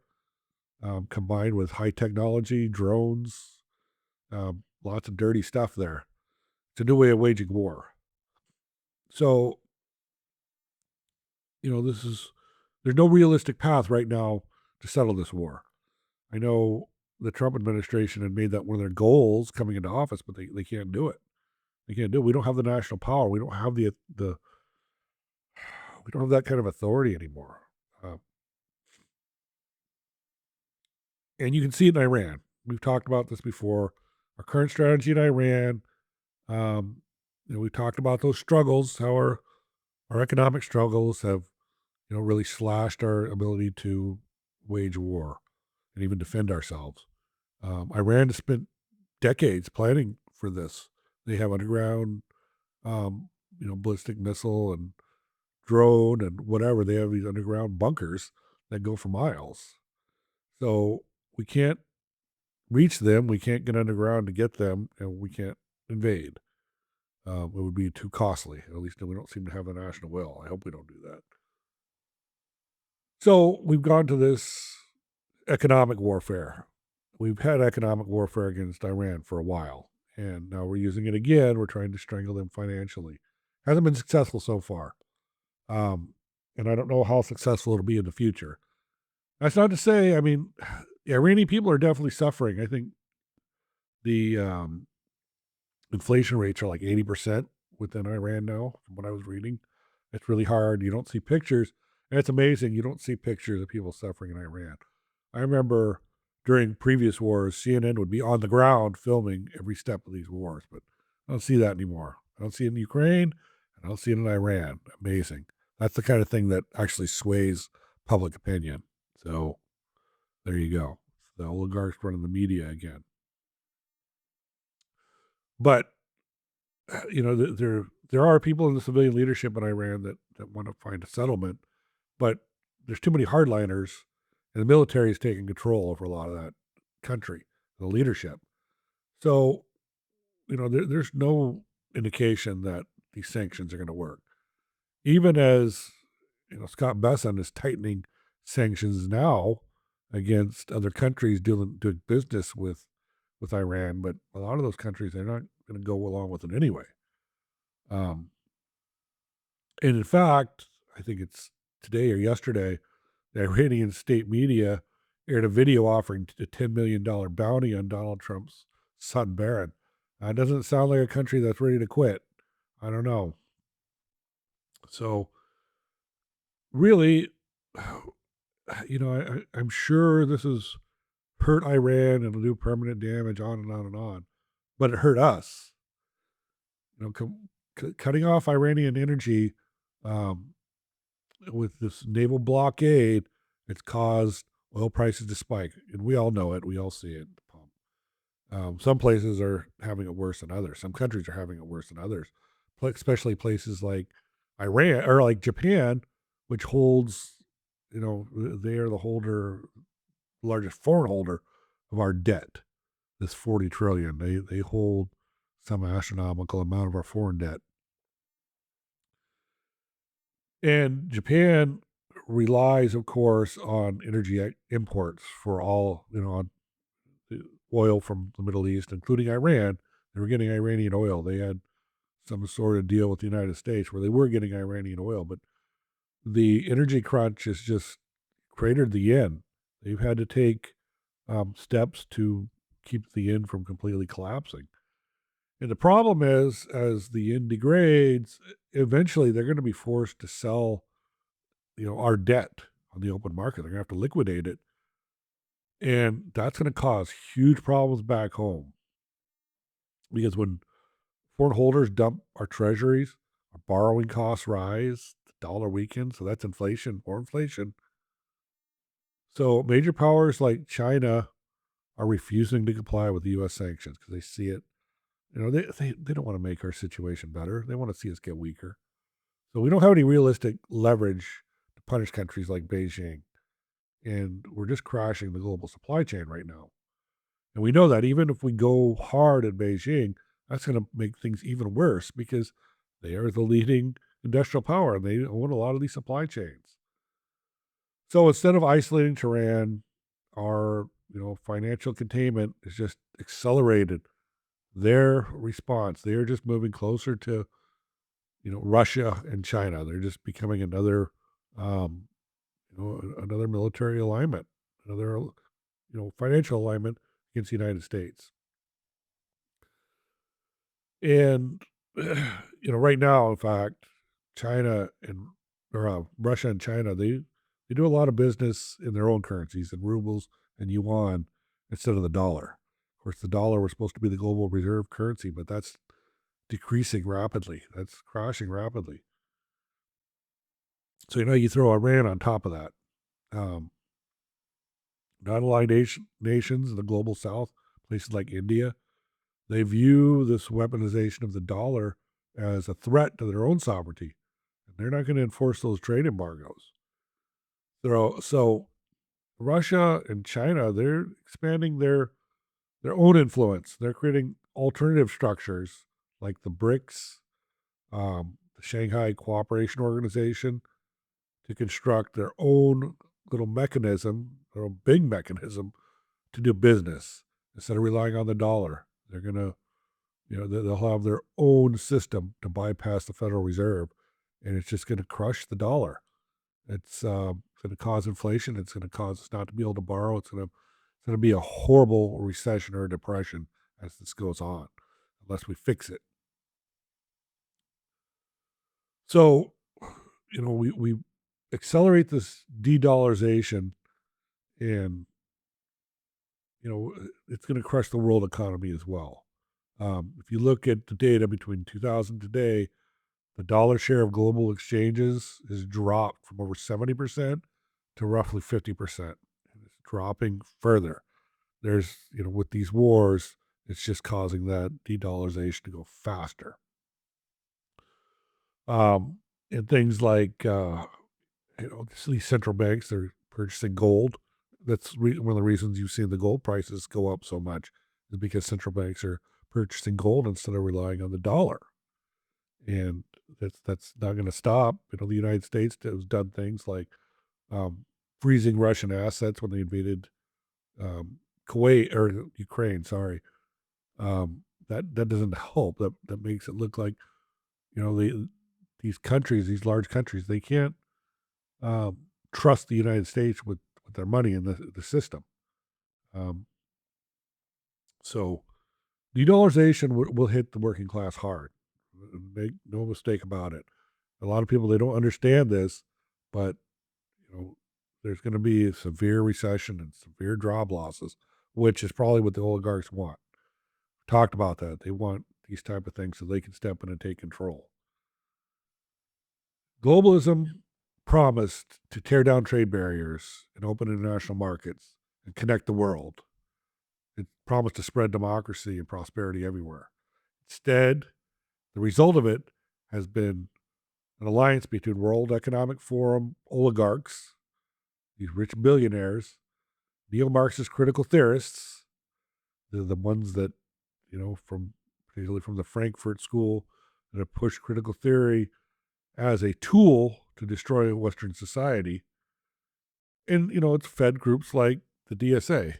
combined with high technology, drones, lots of dirty stuff there. It's a new way of waging war. So, there's no realistic path right now to settle this war. I know the Trump administration had made that one of their goals coming into office, but they can't do it. They can't do it. We don't have the national power. We don't have we don't have that kind of authority anymore. And you can see it in Iran. We've talked about this before. Our current strategy in Iran, we talked about those struggles, how our economic struggles have really slashed our ability to wage war and even defend ourselves. Iran has spent decades planning for this. They have underground, ballistic missile and drone and whatever. They have these underground bunkers that go for miles. So we can't reach them. We can't get underground to get them, and we can't invade. It would be too costly. At least we don't seem to have the national will. I hope we don't do that. So we've gone to this economic warfare. We've had economic warfare against Iran for a while, and now we're using it again. We're trying to strangle them financially. Hasn't been successful so far. Um, and I don't know how successful it'll be in the future. That's not to say, the Iranian people are definitely suffering. I think the inflation rates are like 80% within Iran now, from what I was reading. It's really hard. You don't see pictures. And it's amazing. You don't see pictures of people suffering in Iran. I remember during previous wars, CNN would be on the ground filming every step of these wars, but I don't see that anymore. I don't see it in Ukraine. I don't see it in Iran. Amazing. That's the kind of thing that actually sways public opinion. So there you go. The oligarchs running the media again. But there are people in the civilian leadership in Iran that want to find a settlement, but there's too many hardliners, and the military is taking control over a lot of that country, the leadership. So there's no indication that these sanctions are going to work. Even as Scott Bessent is tightening sanctions now against other countries doing business with Iran, but a lot of those countries, they're not going to go along with it anyway. And in fact, I think it's today or yesterday, the Iranian state media aired a video offering a $10 million bounty on Donald Trump's son, Barron. It doesn't sound like a country that's ready to quit. I don't know. So, really, I'm sure this has hurt Iran and will do permanent damage on and on and on, but it hurt us. Cutting off Iranian energy um, with this naval blockade, it's caused oil prices to spike, and we all know it. We all see it at the pump. Some places are having it worse than others. Some countries are having it worse than others, especially places like Iran or like Japan, which holds, they are the largest foreign holder of our debt. This 40 trillion. They hold some astronomical amount of our foreign debt. And Japan relies, of course, on energy imports for all, on the oil from the Middle East, including Iran. They were getting Iranian oil. They had some sort of deal with the United States where they were getting Iranian oil, but the energy crunch has just cratered the yen. They've had to take steps to keep the yen from completely collapsing. And the problem is, as the yen degrades, eventually they're going to be forced to sell, our debt on the open market. They're going to have to liquidate it. And that's going to cause huge problems back home. Because when foreign holders dump our treasuries, our borrowing costs rise, the dollar weakens, so that's inflation, more inflation. So major powers like China are refusing to comply with the U.S. sanctions because they see it. They don't want to make our situation better. They want to see us get weaker. So we don't have any realistic leverage to punish countries like Beijing. And we're just crashing the global supply chain right now. And we know that even if we go hard at Beijing, that's going to make things even worse because they are the leading industrial power and they own a lot of these supply chains. So instead of isolating Tehran, our financial containment is just accelerated their response. They are just moving closer to Russia and China. They're just becoming another another military alignment, another financial alignment against the United States. And right now, in fact, China and Russia and China, they do a lot of business in their own currencies, in rubles and yuan instead of the dollar. Of course, the dollar was supposed to be the global reserve currency, but that's decreasing rapidly. That's crashing rapidly. So, you throw Iran on top of that. Um, Non-aligned nations in the global south, places like India, they view this weaponization of the dollar as a threat to their own sovereignty. And they're not going to enforce those trade embargoes. So Russia and China, they're expanding their own influence. They're creating alternative structures like the BRICS, the Shanghai Cooperation Organization, to construct their own little mechanism, or a big mechanism, to do business instead of relying on the dollar. They're going to, they'll have their own system to bypass the Federal Reserve, and it's just going to crush the dollar. It's going to cause inflation. It's going to cause us not to be able to borrow. It's going to be a horrible recession or depression as this goes on, unless we fix it. So, we accelerate this de-dollarization, and it's going to crush the world economy as well. If you look at the data between 2000 today, the dollar share of global exchanges has dropped from over 70% to roughly 50%. And it's dropping further. There's, with these wars, it's just causing that de-dollarization to go faster. And things like, these central banks, they're purchasing gold. That's one of the reasons you've seen the gold prices go up so much, is because central banks are purchasing gold instead of relying on the dollar. And that's not going to stop. The United States has done things like freezing Russian assets when they invaded Kuwait or Ukraine. Sorry, that doesn't help. That makes it look like these countries, these large countries, they can't trust the United States with their money in the system. So de-dollarization will hit the working class hard. Make no mistake about it. A lot of people, they don't understand this, but there's going to be a severe recession and severe job losses, which is probably what the oligarchs want. Talked about that. They want these type of things so they can step in and take control. Globalism promised to tear down trade barriers and open international markets and connect the world. It promised to spread democracy and prosperity everywhere. Instead, the result of it has been an alliance between World Economic Forum oligarchs, these rich billionaires, neo-Marxist critical theorists, the ones that, particularly from the Frankfurt School, that have pushed critical theory as a tool to destroy Western society. And, it's fed groups like the DSA,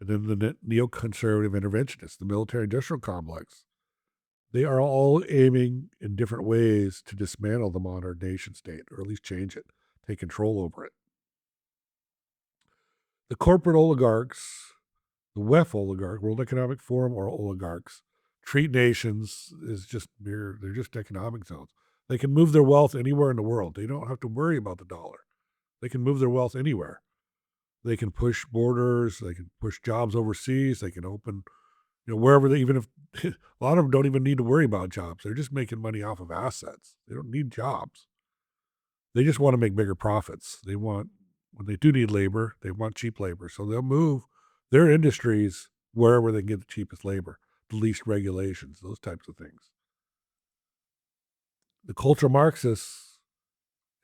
and then the neoconservative interventionists, the military-industrial complex. They are all aiming in different ways to dismantle the modern nation state, or at least change it, take control over it. The corporate oligarchs, the WEF oligarch, World Economic Forum or oligarchs, treat nations as they're just economic zones. They can move their wealth anywhere in the world. They don't have to worry about the dollar. They can move their wealth anywhere. They can push borders. They can push jobs overseas. They can open, wherever even if a lot of them don't even need to worry about jobs. They're just making money off of assets. They don't need jobs. They just want to make bigger profits. When they do need labor, they want cheap labor. So they'll move their industries wherever they can get the cheapest labor, the least regulations, those types of things. The cultural Marxists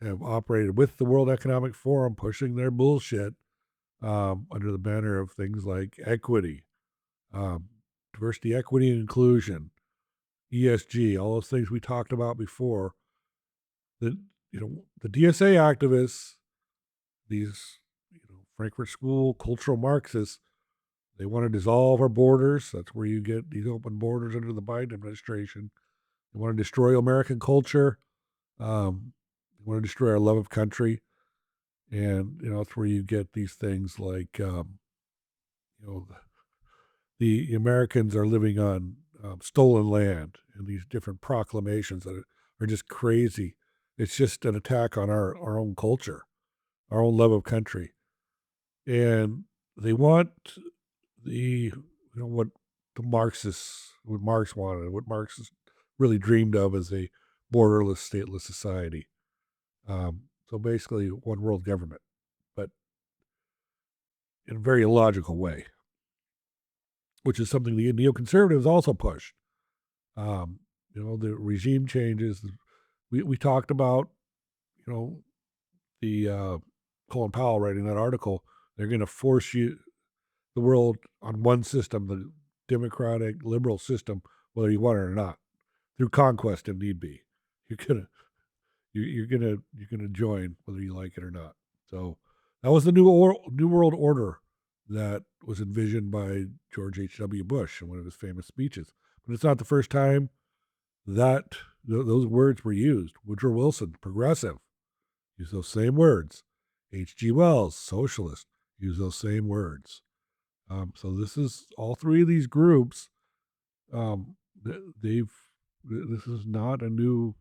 have operated with the World Economic Forum, pushing their bullshit under the banner of things like equity, diversity, equity, and inclusion, ESG, all those things we talked about before. The DSA activists, these Frankfurt School cultural Marxists, they want to dissolve our borders. That's where you get these open borders under the Biden administration. They want to destroy American culture. They want to destroy our love of country. And, that's where you get these things like, the Americans are living on stolen land, and these different proclamations that are just crazy. It's just an attack on our own culture, our own love of country. And they want what what Marx wanted, what Marx really dreamed of as a borderless, stateless society. So basically, one world government, but in a very illogical way, which is something the neoconservatives also push. Um, the regime changes. We talked about, you know, the Colin Powell writing that article. They're going to force the world on one system, the democratic liberal system, whether you want it or not, through conquest if need be. You're gonna join whether you like it or not. So that was the new world order that was envisioned by George H.W. Bush in one of his famous speeches. But it's not the first time that those words were used. Woodrow Wilson, progressive, used those same words. H.G. Wells, socialist, used those same words. So this is all three of these groups. This is not a new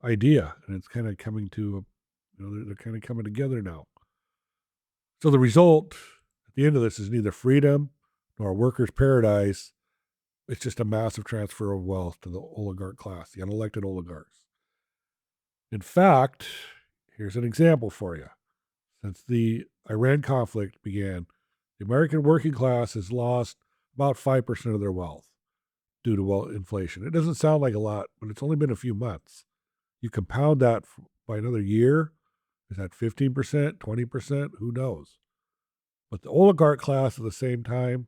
idea, and it's kind of coming to, they're kind of coming together now. So the result at the end of this is neither freedom nor a worker's paradise. It's just a massive transfer of wealth to the oligarch class, the unelected oligarchs. In fact, here's an example for you. Since the Iran conflict began, the American working class has lost about 5% of their wealth due to inflation. It doesn't sound like a lot, but it's only been a few months. You compound that by another year, is that 15%, 20%? Who knows? But the oligarch class at the same time,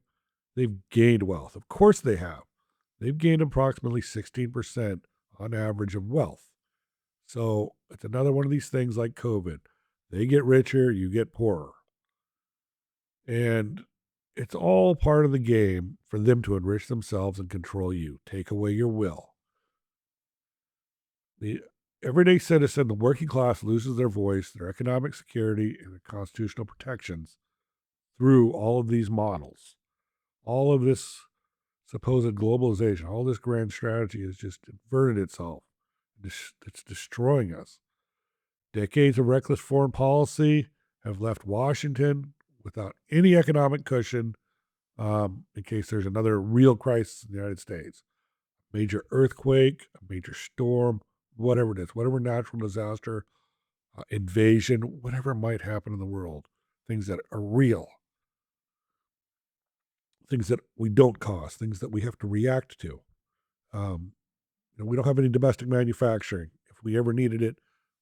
they've gained wealth. Of course they have. They've gained approximately 16% on average of wealth. So it's another one of these things like COVID. They get richer, you get poorer. And it's all part of the game for them to enrich themselves and control you, take away your will. The everyday citizen, the working class, loses their voice, their economic security, and their constitutional protections through all of these models. All of this supposed globalization, all this grand strategy has just inverted itself. It's destroying us. Decades of reckless foreign policy have left Washington without any economic cushion in case there's another real crisis in the United States. Major earthquake, a major storm, whatever it is, whatever natural disaster, invasion, whatever might happen in the world, things that are real, things that we don't cause, things that we have to react to. We don't have any domestic manufacturing. If we ever needed it,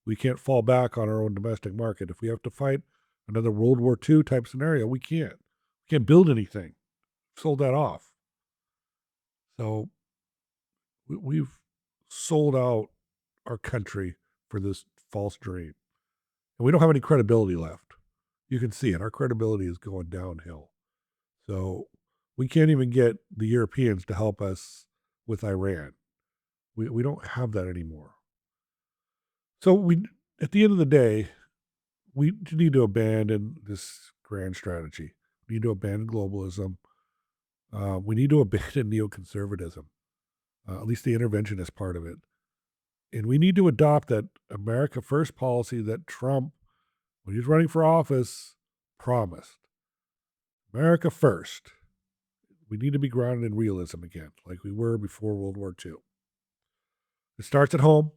we can't fall back on our own domestic market. If we have to fight another World War II type scenario, we can't. We can't build anything. Sold that off. So we've sold out our country for this false dream. And we don't have any credibility left. You can see it. Our credibility is going downhill. So we can't even get the Europeans to help us with Iran. We don't have that anymore. So at the end of the day, we need to abandon this grand strategy. We need to abandon globalism. We need to abandon neoconservatism, at least the interventionist part of it. And we need to adopt that America First policy that Trump, when he was running for office, promised. America First. We need to be grounded in realism again, like we were before World War II. It starts at home.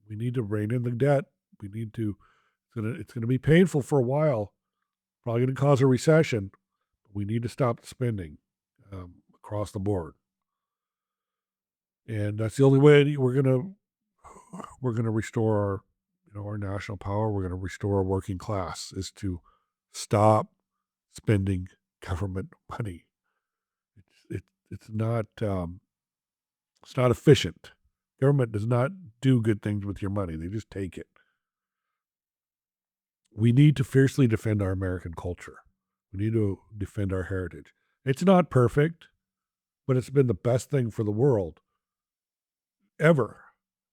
We need to rein in the debt. We need to, it's going to be painful for a while, probably going to cause a recession. But we need to stop spending across the board. And that's the only way we're going to restore our national power. We're going to restore our working class, is to stop spending government money. It's not efficient. Government does not do good things with your money. They just take it. We need to fiercely defend our American culture. We need to defend our heritage. It's not perfect, but it's been the best thing for the world ever.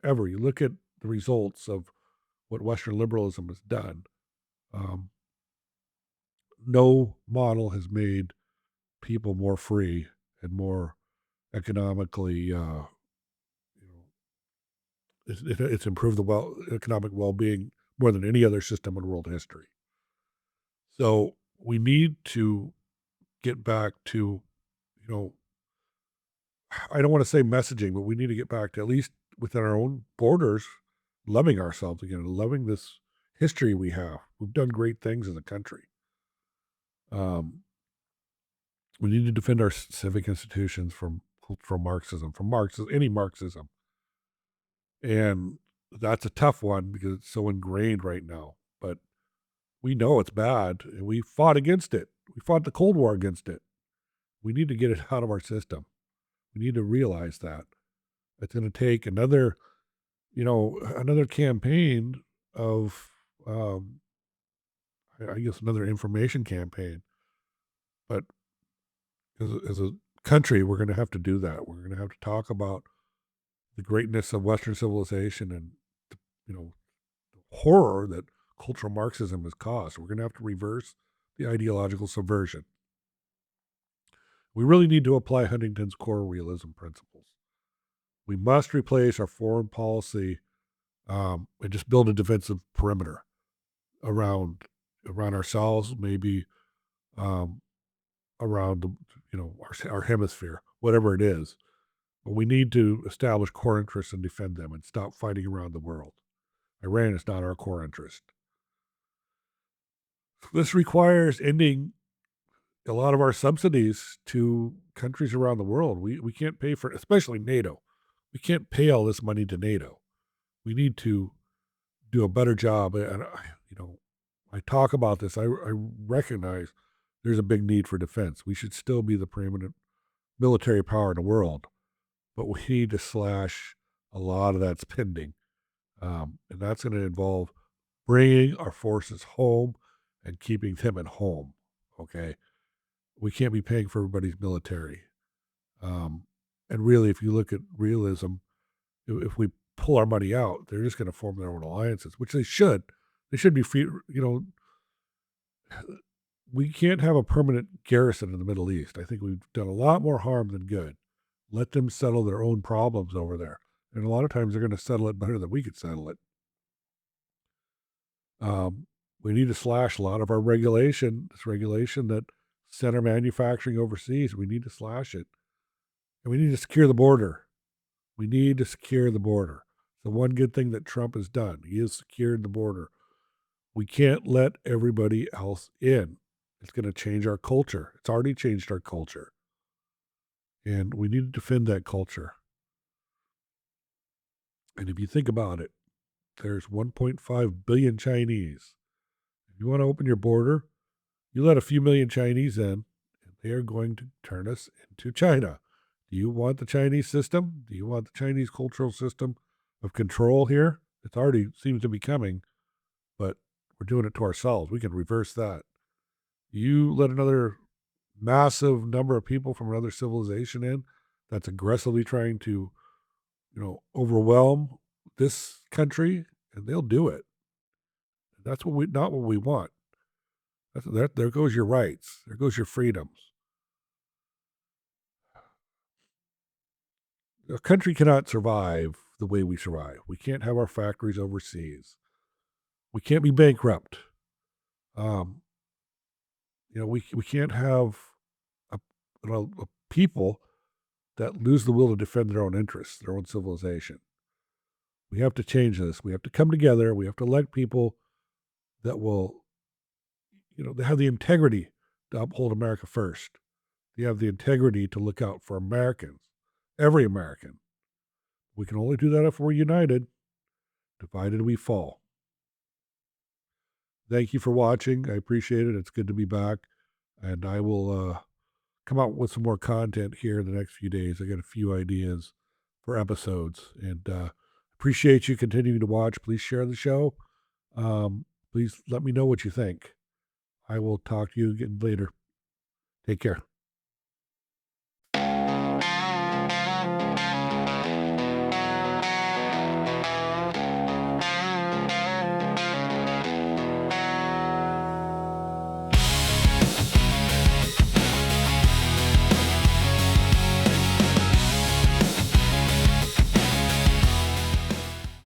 You look at the results of what Western liberalism has done. No model has made people more free and more economically, it's improved the economic well-being more than any other system in world history. So we need to get back to, I don't want to say messaging, but we need to get back to, at least within our own borders, loving ourselves again, loving this history we have. We've done great things as a country. We need to defend our civic institutions from Marxism, any Marxism. And that's a tough one because it's so ingrained right now. But we know it's bad, and we fought against it. We fought the Cold War against it. We need to get it out of our system. We need to realize that. It's going to take another campaign of, I guess, another information campaign. But as a country, we're going to have to do that. We're going to have to talk about the greatness of Western civilization and, the horror that cultural Marxism has caused. We're going to have to reverse the ideological subversion. We really need to apply Huntington's core realism principles. We must replace our foreign policy and just build a defensive perimeter around ourselves, maybe around our hemisphere, whatever it is. But we need to establish core interests and defend them and stop fighting around the world. Iran is not our core interest. This requires ending a lot of our subsidies to countries around the world. We can't pay for, especially NATO. We can't pay all this money to NATO. We need to do a better job. And I talk about this. I recognize there's a big need for defense. We should still be the preeminent military power in the world, but we need to slash a lot of that spending. And that's going to involve bringing our forces home and keeping them at home. Okay. We can't be paying for everybody's military. And really, if you look at realism, if we pull our money out, they're just going to form their own alliances, which they should. They should be free. We can't have a permanent garrison in the Middle East. I think we've done a lot more harm than good. Let them settle their own problems over there. And a lot of times they're going to settle it better than we could settle it. We need to slash a lot of our regulation, this regulation that sent our manufacturing overseas. We need to slash it. And we need to secure the border. We need to secure the border. The one good thing that Trump has done. He has secured the border. We can't let everybody else in. It's going to change our culture. It's already changed our culture. And we need to defend that culture. And if you think about it, there's 1.5 billion Chinese. If you want to open your border, you let a few million Chinese in, and they are going to turn us into China. Do you want the Chinese system? Do you want the Chinese cultural system of control here? It already seems to be coming, but we're doing it to ourselves. We can reverse that. You let another massive number of people from another civilization in that's aggressively trying to, overwhelm this country, and they'll do it. That's not what we want. There goes your rights. There goes your freedoms. A country cannot survive the way we survive. We can't have our factories overseas. We can't be bankrupt. We can't have a people that lose the will to defend their own interests, their own civilization. We have to change this. We have to come together. We have to elect people that will, they have the integrity to uphold America first. They have the integrity to look out for Americans, every American. We can only do that if we're united. Divided we fall. Thank you for watching. I appreciate it. It's good to be back. And I will come out with some more content here in the next few days. I got a few ideas for episodes. And appreciate you continuing to watch. Please share the show. Please let me know what you think. I will talk to you again later. Take care.